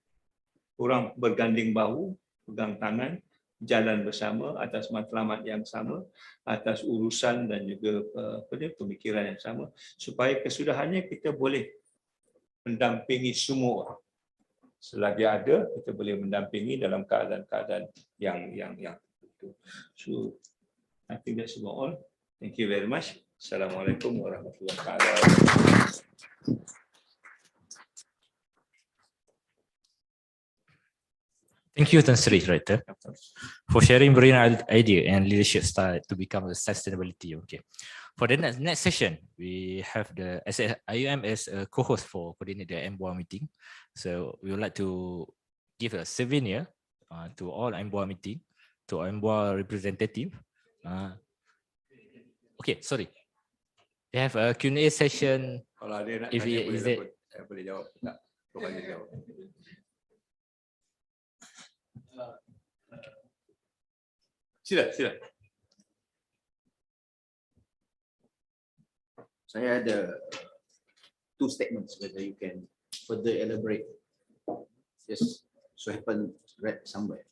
Orang berganding bahu, pegang tangan, jalan bersama atas matlamat yang sama, atas urusan dan juga pemikiran yang sama, supaya kesudahannya kita boleh mendampingi semua orang. Selagi ada, kita boleh mendampingi dalam keadaan-keadaan yang itu. So, I think that's about all. Thank you very much. Assalamualaikum warahmatullahi wabarakatuh. Thank you, Tan Sri, for sharing brilliant idea and leadership style to become the sustainability. Okay. For the next session, we have the ISTAC-IIUM as a co-host for coordinate the MBOA meeting. So we would like to give a souvenir to all MBOA meeting, to MBOA representative. Okay, sorry. They have a Q&A session. Kalau ada nak if tanya, boleh jawab. Tak, boleh jawab. Sila. Saya ada two statements whether you can further elaborate. Just so happen read somewhere.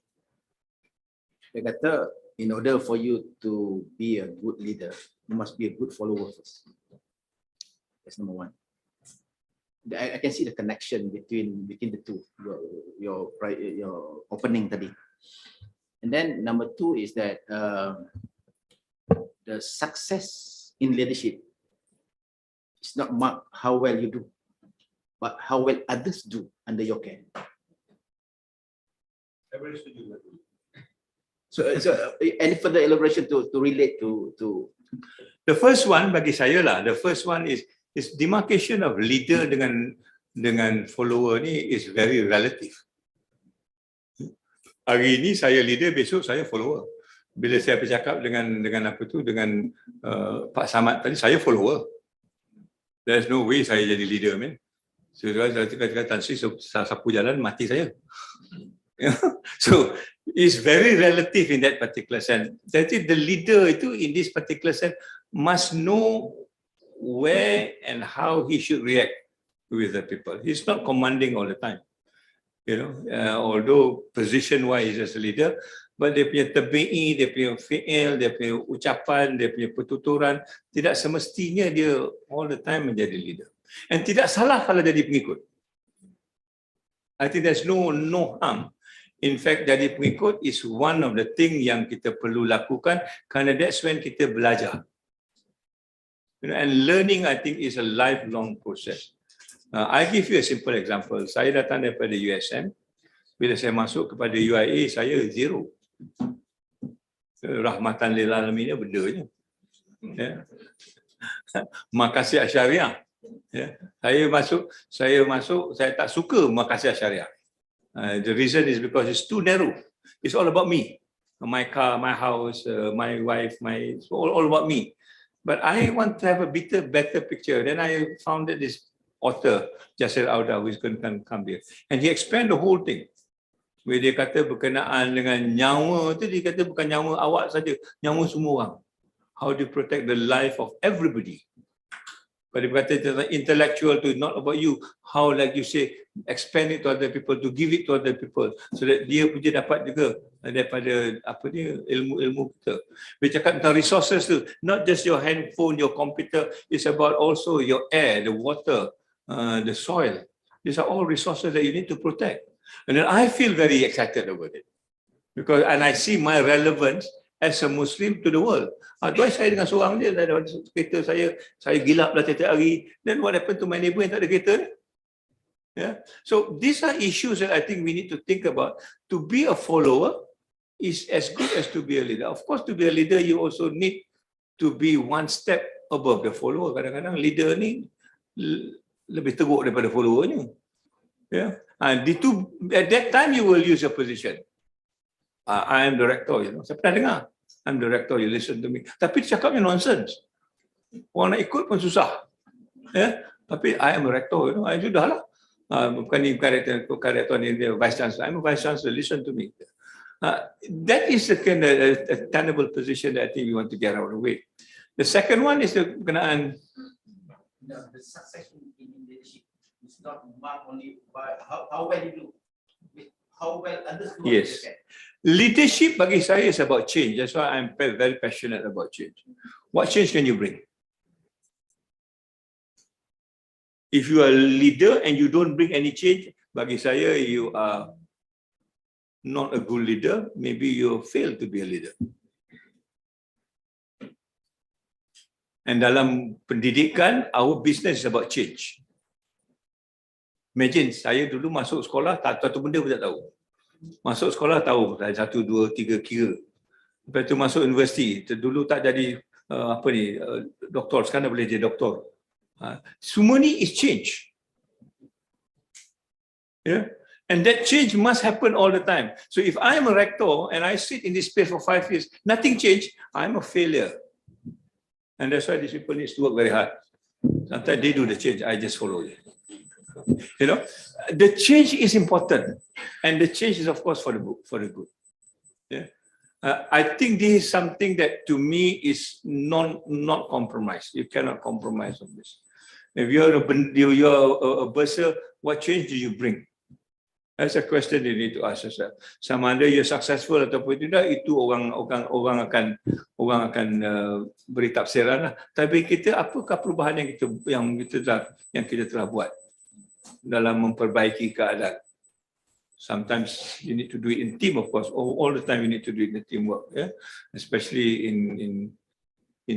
Dia kata, in order for you to be a good leader, you must be a good follower first. That's number one. I can see the connection between the two, your opening tadi. And then number two is that the success in leadership is not marked how well you do, but how well others do under your care. So any further elaboration to relate to the first one bagi saya lah. The first one is demarcation of leader dengan follower ni is very relative. Hari ini saya leader, besok saya follower. Bila saya bercakap dengan apa tu, dengan Pak Samad tadi, saya follower. There's no way saya jadi leader, man. So saya kata Tan Sri sapu jalan mati saya. So it's very relative in that particular sense. Jadi the leader itu in this particular sense must know where and how he should react with the people. He's not commanding all the time. Although position-wise as a leader, but dia punya tabi'i, dia punya fi'il, dia punya ucapan, dia punya pertuturan, tidak semestinya dia all the time menjadi leader. And tidak salah kalau jadi pengikut. I think there's no harm. In fact, jadi pengikut is one of the thing yang kita perlu lakukan, kerana that's when kita belajar. And learning, I think, is a lifelong process. I give you a simple example. Saya datang daripada USM. Bila saya masuk kepada UIA, saya zero. Rahmatan lil alamin benda je. Makasih Syariah. Saya masuk, saya tak suka Makasih Syariah. The reason is because it's too narrow. It's all about me. My car, my house, my wife, it's all about me. But I want to have a better picture. Then I found that this author, Jasir Auda, who is going to come here. And he explained the whole thing. Where dia kata berkenaan dengan nyawa tu, dia kata bukan nyawa awak saja, nyawa semua orang. How to protect the life of everybody. But dia kata tentang intellectual tu, not about you. How, like you say, expand it to other people, to give it to other people, so that dia punya dapat juga daripada apa ni, ilmu kita. Dia cakap tentang resources tu, not just your handphone, your computer, it's about also your air, the water, the soil. These are all resources that you need to protect. And then I feel very excited about it. Because, and I see my relevance as a Muslim to the world. Otherwise saya dengan seorang je, kereta saya gilap dah tiap-tiap hari. Then what happened to my neighbor yang tak ada kereta? Yeah. So these are issues that I think we need to think about. To be a follower is as good as to be a leader. Of course, to be a leader, you also need to be one step above the follower. Kadang-kadang leader ni lebih teruk daripada followernya. Yeah. And at that time, you will use your position. I am director, you know. Saya pernah dengar. I'm director, you listen to me. Tapi dia cakapnya nonsense. Orang nak ikut pun susah. Yeah? Tapi I am director, you know. I sudahlah. Bukan director ni, dia vice chancellor. I'm a vice chancellor, listen to me. That is the kind of a tenable position that I think we want to get out of the way. The second one is the kenaan. The success in leadership is not marked only by how well you do, how well others do. Yes. Leadership bagi saya is about change. That's why I'm very passionate about change. What change can you bring? If you are a leader and you don't bring any change, bagi saya you are not a good leader. Maybe you fail to be a leader. And dalam pendidikan, our business is about change. Imagine, saya dulu masuk sekolah, satu benda pun tak tahu. Masuk sekolah tahu, 1, 2, 3 kira. Lepas tu masuk universiti, dulu tak jadi doktor, sekarang dah boleh jadi doktor. Semua ni is change. Yeah? And that change must happen all the time. So if I am a rector and I sit in this space for 5 years, nothing changed, I'm a failure. And that's why these people need to work very hard. Sometimes they do the change, I just follow it. You know, the change is important, and the change is, of course, for the good. Yeah, I think this is something that to me is not compromised. You cannot compromise on this. If you're a bursar, what change do you bring? That's a question you need to ask yourself. Sama ada you're successful ataupun tidak, itu orang akan beri tafsiran lah. Tapi kita, apakah perubahan yang kita telah buat dalam memperbaiki keadaan? Sometimes you need to do it in team, of course. All the time you need to do it in teamwork, yeah? Especially in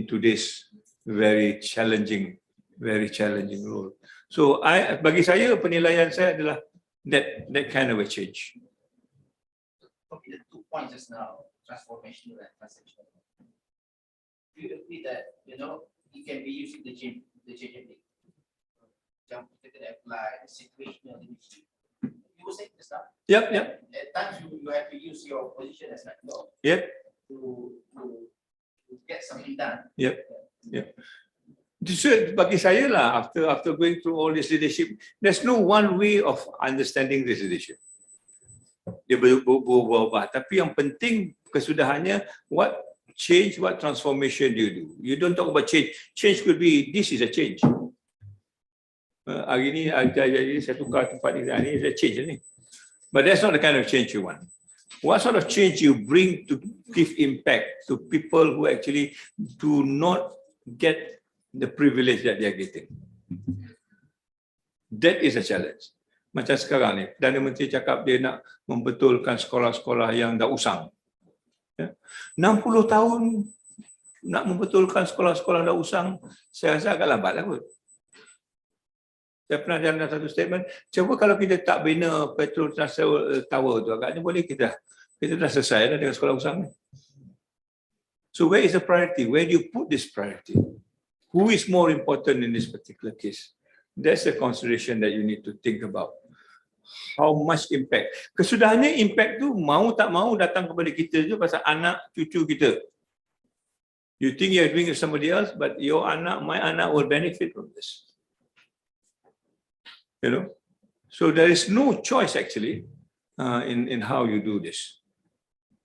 today's very challenging role. So bagi saya, penilaian saya adalah that kind of a change. Okay, the 2 points just now, transformational and transactional. Do you agree that, you know, it can be used in the change agent? Jump to apply situational leadership. You were saying this now. Yep. At times you have to use your position as rector. Yep. To get something done. Yep. So, bagi saya lah, after going through all this leadership, there's no one way of understanding this leadership. Dia berubah-ubah. Tapi yang penting kesudahannya, what change, what transformation do you do? You don't talk about change. Change could be, this is a change. Hari ni saya tukar tempat ni is a change ni. But that's not the kind of change you want. What sort of change you bring to give impact to people who actually do not get the privilege that they are getting? That is a challenge. Macam sekarang ni, Perdana Menteri cakap dia nak membetulkan sekolah-sekolah yang dah usang. 60 tahun nak membetulkan sekolah-sekolah dah usang, saya rasa agak lambat lah kot. Saya pernah dalam satu statement, cuba kalau kita tak bina Petrol Tower tu, agaknya boleh kita dah selesai dah dengan sekolah usang ni. So where is the priority? Where do you put this priority? Who is more important in this particular case? That's a consideration that you need to think about. How much impact? Kesudahannya impact tu mau tak mau datang kepada kita je pasal anak cucu kita. You think you're doing it to somebody else, but your anak, my anak will benefit from this. You know, so there is no choice actually in how you do this.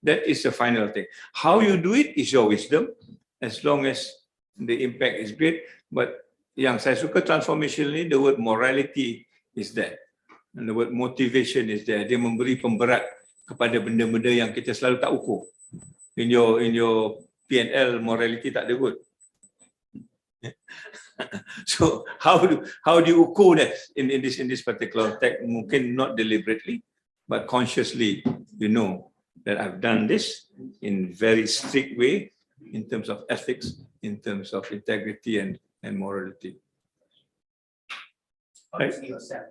That is the final thing. How you do it is your wisdom, as long as the impact is great. But yang saya suka transformation ni, the word morality is there, and the word motivation is there. Dia memberi pemberat kepada benda-benda yang kita selalu tak ukur. In your P&L, morality tak ada kot. So how do you ukur that in this particular text? Mungkin not deliberately, but consciously, you know that I've done this in very strict way in terms of ethics, in terms of integrity and morality. How do you see yourself?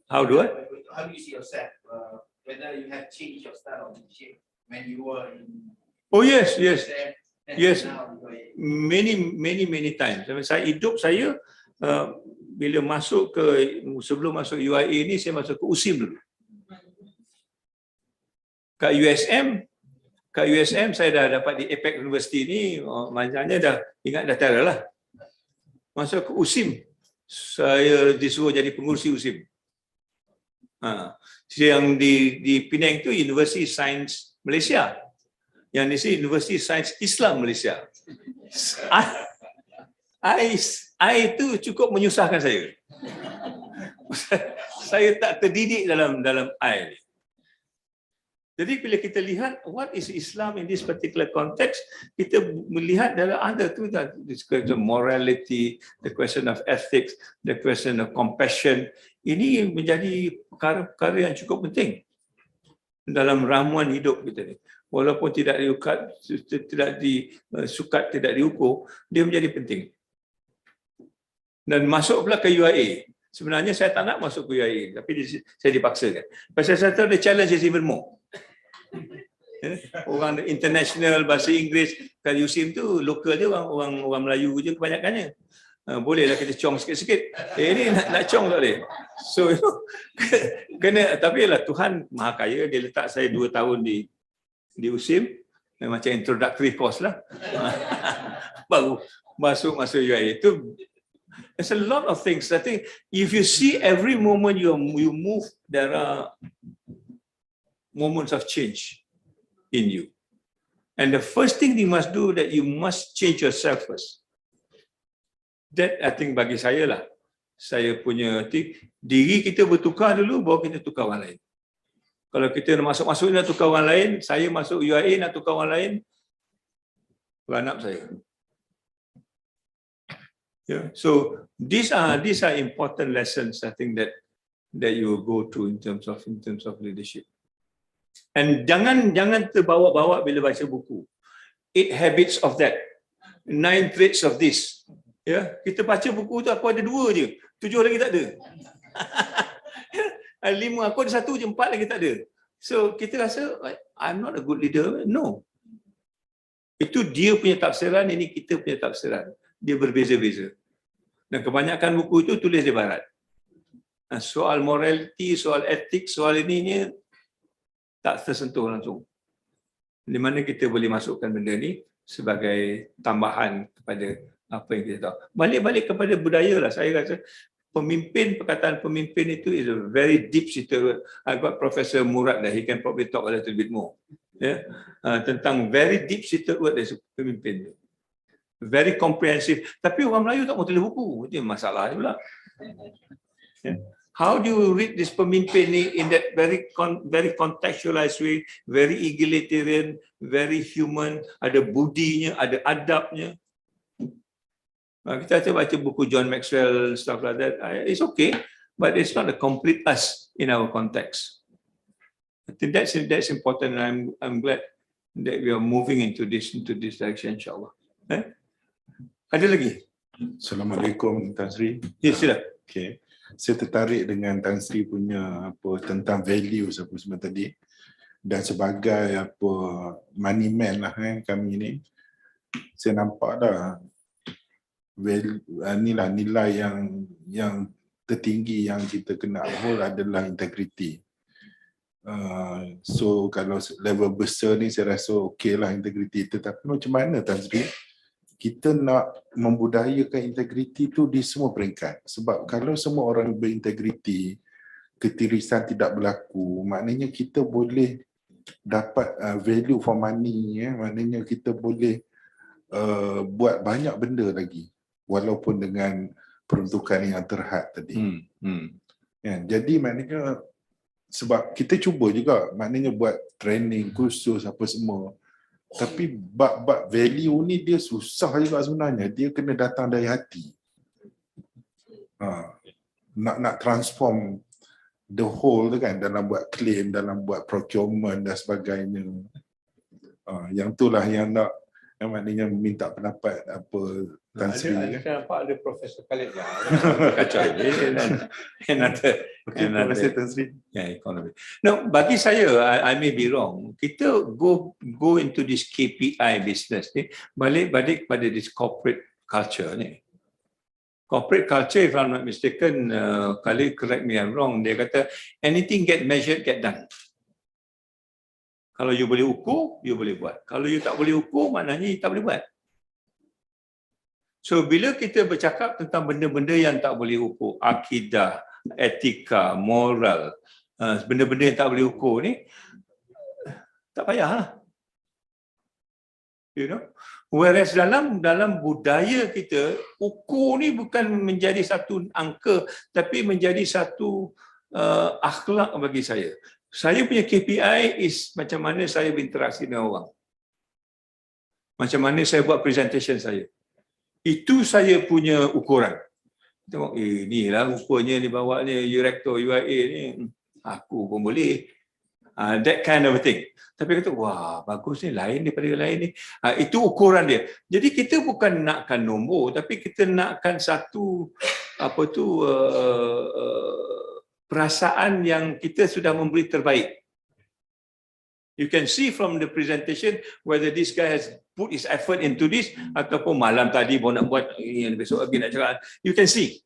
How do I? How do you see yourself? Whether you have changed your style of leadership when you were in. Oh yes. Now, Many times. Saya hidup saya bila sebelum masuk UIA ni, saya masuk ke USIM dulu. Kat USM saya dah dapat di APEC University ni, maknanya dah ingat dah terah lah. Masuk ke USIM, saya disuruh jadi pengurusi USIM. Yang di Penang tu University Science Malaysia. Yang di sini University Science Islam Malaysia. I itu cukup menyusahkan saya. Saya tak terdidik dalam I ni. Jadi bila kita lihat what is Islam in this particular context, kita melihat dalam ada tu this question of morality, the question of ethics, the question of compassion. Ini menjadi perkara yang cukup penting dalam ramuan hidup kita ni. Walaupun tidak disukat, tidak diukur, dia menjadi penting. Dan masuk pula ke UIA. Sebenarnya saya tak nak masuk ke UIA, tapi saya dipaksakan. Pasal saya tahu the challenge is even more. Orang international, bahasa Inggeris, kalau USIM tu lokal je orang Melayu je kebanyakannya. Bolehlah kita cong sikit-sikit. Ini nak cong tak boleh. So kena, tapi lah Tuhan Maha Kaya, dia letak saya 2 tahun di USIM, macam introductory course lah. Baru masuk UIA itu. There's a lot of things. I think if you see every moment you move, there are moments of change in you. And the first thing you must do, that you must change yourself first. That I think bagi saya lah. Saya punya diri kita bertukar dulu, baru kita tukar orang lain. Kalau kita masuk nak tukar orang lain, saya masuk UIA nak tukar orang lain, beranap saya. Yeah. So these are important lessons I think that you will go through in terms of leadership. And jangan terbawa-bawa bila baca buku. 8 habits of that, 9 traits of this. Ya, kita baca buku tu aku ada 2 je, 7 lagi tak ada. 5 aku ada 1 je, 4 lagi tak ada. So kita rasa I'm not a good leader. No. Itu dia punya tafsiran, ini kita punya tafsiran. Dia berbeza-beza. Dan kebanyakan buku itu tulis di barat. Soal morality, soal etik, soal ininya tak tersentuh langsung. Di mana kita boleh masukkan benda ni sebagai tambahan kepada apa yang kita tahu. Balik kepada budaya lah. Saya rasa perkataan pemimpin itu is a very deep seated word. I got Professor Murad that he can probably talk a little bit more. Tentang very deep seated word dari pemimpin. Very comprehensive. Tapi orang Melayu tak mau tulis buku. Itu masalah pula. How do you read this pemimpin ni in that very contextualized way, very egalitarian, very human, ada budinya, ada adabnya. Kita baca buku John Maxwell, stuff like that. It's okay, but it's not a complete us in our context. I think that's important, and I'm glad that we are moving into this direction, insyaAllah. Ada lagi? Assalamualaikum Tan Sri. Ya, sila. Okay. Saya tertarik dengan Tan Sri punya tentang values apa semua tadi, dan sebagai money man lah kami ni, saya nampak dah inilah nilai yang tertinggi yang kita kena uphold adalah integrity. So kalau level besar ni saya rasa okey lah integriti, tetapi macam mana Tan Sri kita nak membudayakan integriti tu di semua peringkat? Sebab kalau semua orang berintegriti, ketirisan tidak berlaku, maknanya kita boleh dapat value for money, maknanya kita boleh buat banyak benda lagi walaupun dengan peruntukan yang terhad tadi. Jadi maknanya sebab kita cuba juga maknanya buat training, kursus apa semua, tapi bab-bab value ni dia susah juga sebenarnya, dia kena datang dari hati. Nak transform the whole tu kan, dalam buat claim, dalam buat procurement dan sebagainya. Yang itulah yang nak, yang maknanya minta pendapat apa Tan Sri. Saya nampak ada Profesor Khalid lah. Kacau. Profesor Tan Sri. Economy. No, bagi saya, I may be wrong. Kita go into this KPI business ni, balik pada this corporate culture ni. Corporate culture, if I'm not mistaken, Khalid correct me if I'm wrong, dia kata anything get measured, get done. Kalau you boleh ukur, you boleh buat. Kalau you tak boleh ukur, maknanya you tak boleh buat. So, bila kita bercakap tentang benda-benda yang tak boleh ukur, akidah, etika, moral, benda-benda yang tak boleh ukur ni, tak payahlah. You know? Whereas dalam budaya kita, ukur ni bukan menjadi satu angka, tapi menjadi satu akhlak bagi saya. Saya punya KPI is macam mana saya berinteraksi dengan orang. Macam mana saya buat presentation saya. Itu saya punya ukuran. Tengok, ni lah rupanya ni bawa ni, Rector, UIA ni, aku pun boleh. That kind of thing. Tapi kata, wah bagus ni, lain daripada yang lain ni. Itu ukuran dia. Jadi kita bukan nakkan nombor, tapi kita nakkan satu, perasaan yang kita sudah memberi terbaik. You can see from the presentation whether this guy has put his effort into this ataupun malam tadi baru nak buat ini, besok lagi nak cakap. You can see.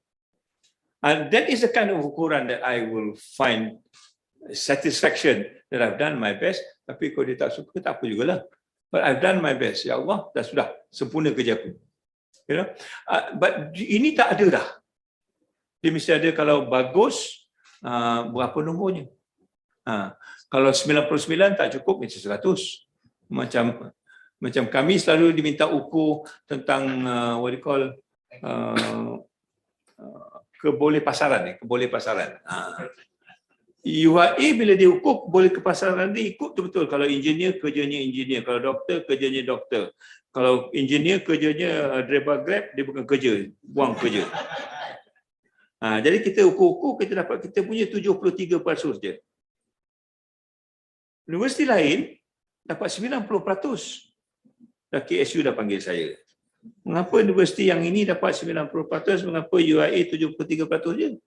And that is the kind of ukuran that I will find satisfaction that I've done my best. Tapi kalau dia tak suka, tak apa jugalah. But I've done my best. Ya Allah, dah sudah sempurna kerja aku. You know? But ini tak ada dah. Dia mesti ada kalau bagus, berapa nombornya. Kalau 99 tak cukup, mesti 100. Macam kami selalu diminta ukur tentang what you call kebolehpasaran. UIA bila dia ukur boleh kepasaran dia ikut betul. Kalau engineer kerjanya engineer, kalau doktor kerjanya doktor, kalau engineer kerjanya driver Grab, dia bukan kerja, buang kerja. Jadi kita ukur-ukur, kita dapat kita punya 73% je. Universiti lain dapat 90%. Dah KSU dah panggil saya. Mengapa universiti yang ini dapat 90%, mengapa UIA 73% je?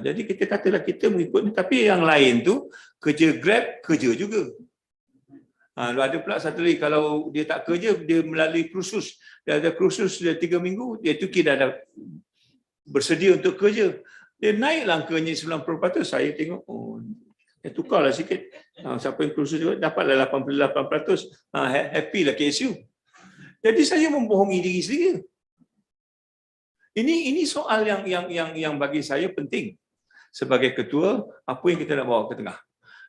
Jadi kita katalah kita mengikut ni, tapi yang lain tu kerja Grab, kerja juga. Ada pula satu lagi, kalau dia tak kerja, dia melalui kursus. Dia ada kursus dia 3 minggu, dia tu kira dah bersedia untuk kerja. Dia naik angkanya 90%. Saya tengok, tukarlah sikit. Siapa yang kursus juga dapatlah 88%. Happy lah KSU. Jadi saya membohongi diri sendiri. Ini soal yang bagi saya penting. Sebagai ketua, apa yang kita nak bawa ke tengah?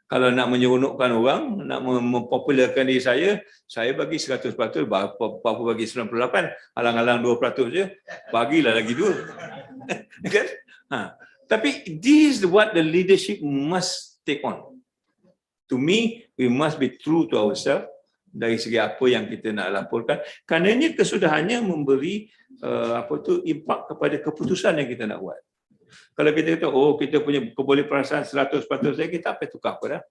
Kalau nak menyeronokkan orang, nak mempopularkan diri saya bagi 100%, berapa bagi 98%, halang-halang 2% je, bagilah lagi 2. Kan? Tapi this is what the leadership must take on. To me, we must be true to ourselves dari segi apa yang kita nak laporkan. Karenanya kesudahannya memberi impak kepada keputusan yang kita nak buat. Kalau kita kata, kita punya kebolehpasaran 100% saja, kita apa tukar apa dah?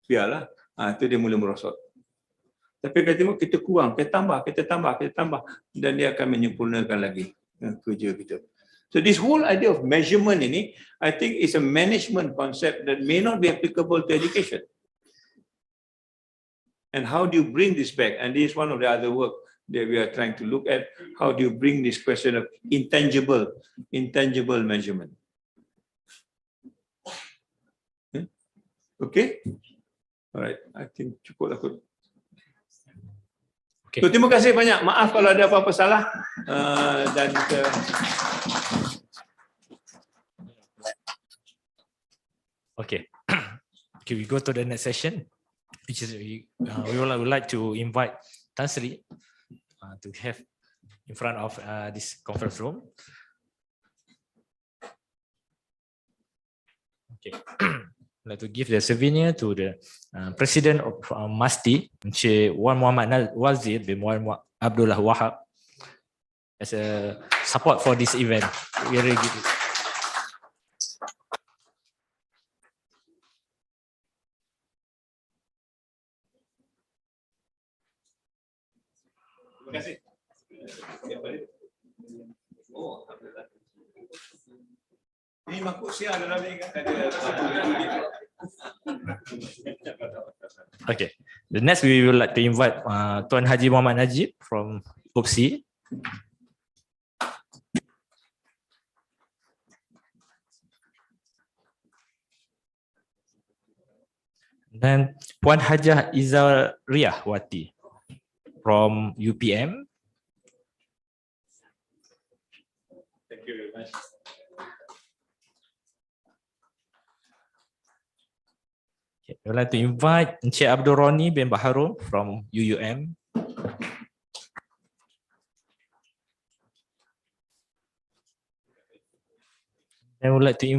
Biarlah. Itu dia mula merosot. Tapi kita tengok kita kurang, kita tambah dan dia akan menyempurnakan lagi kerja kita. So this whole idea of measurement ini, I think is a management concept that may not be applicable to education. And how do you bring this back? And this is one of the other work that we are trying to look at. How do you bring this question of intangible measurement? Okay? Alright, I think cukup lah kot. Okay. So, terima kasih banyak. Maaf kalau ada apa-apa salah. Dan Okay. Okay, we go to the next session, which is we would like to invite Tan Sri to have in front of this conference room. Okay. I'd like to give the souvenir to the President of MASTI, Encik Wan Muhammad Wazir bin Wan Abdullah Wahab, as a support for this event. We really give it. terima kasih. Oh, alhamdulillah. Ini makuk siar dalam ni kan ada. Okay. The next we would like to invite Tuan Haji Muhammad Najib from UPSI. Dan Puan Hajah Izariyah Wati from UPM. Thank you very much. Okay, I would like to invite Encik Abdul Roni bin Baharul from UUM. I would like to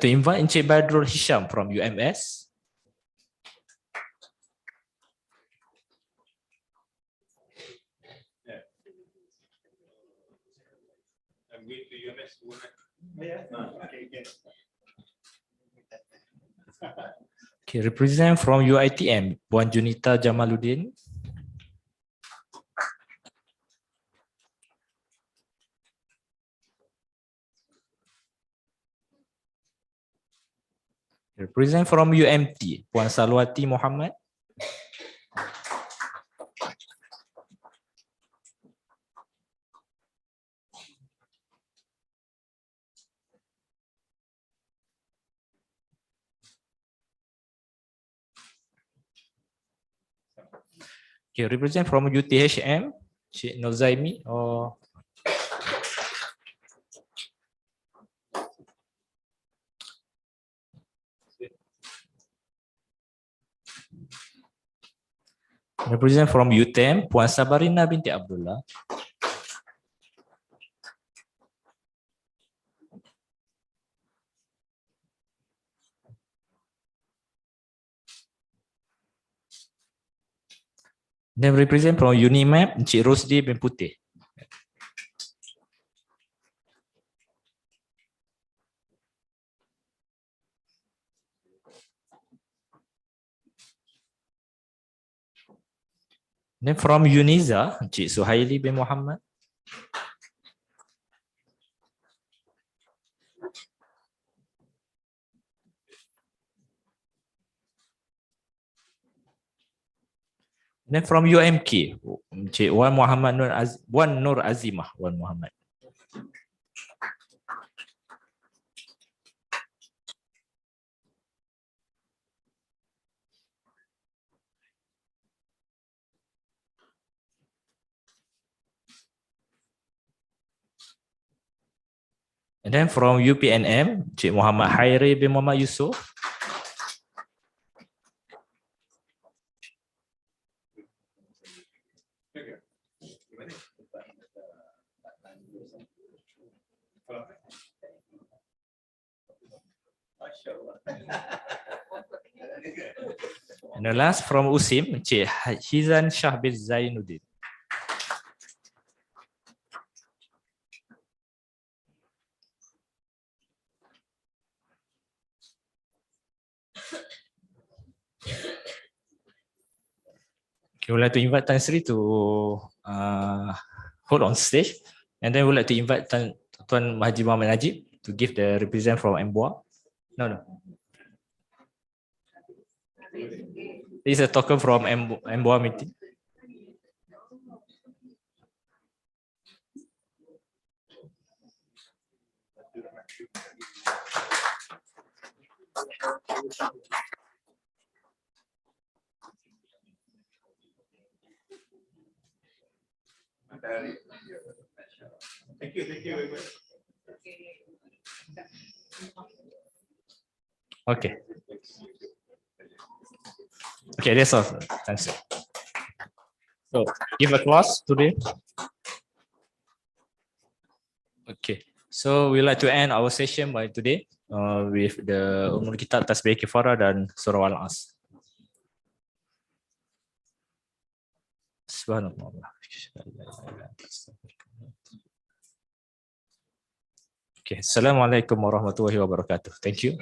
invite Encik Badrul Hisham from UMS. I'm going to UMS. Okay, represent from UITM, Puan Junita Jamaluddin. Represent from UMT, Puan Salwati Muhammad. Okay, represent from UTHM, Cik Nozaimi or represent from UTM, Puan Sabarina binti Abdullah. Then represent from Unimap, Encik Rosdi bin Putih. Then from Uniza, Encik Suhaili bin Muhammad. Then from UMK, Encik Wan Muhammad Nur Azimah Wan Muhammad. And then from UPNM, Encik Muhammad Hairi bin Muhammad Yusof. And the last from USIM, Encik Hizan Shah bin Zainuddin. Okay, we'd like to invite Tan Sri to hold on stage, and then we'd like to invite Tuan Haji Muhammad Najib to give the represent from MBOA. No. This is a token from MBOA meeting. Thank you very much. Okay. Okay, that's all. Thanks. So give a class today. Okay. So we like to end our session by today with the Umul Kitab Tasbih Kifara dan Surah Al-As. Subhanallah. Okay. Assalamualaikum warahmatullahi wabarakatuh. Thank you.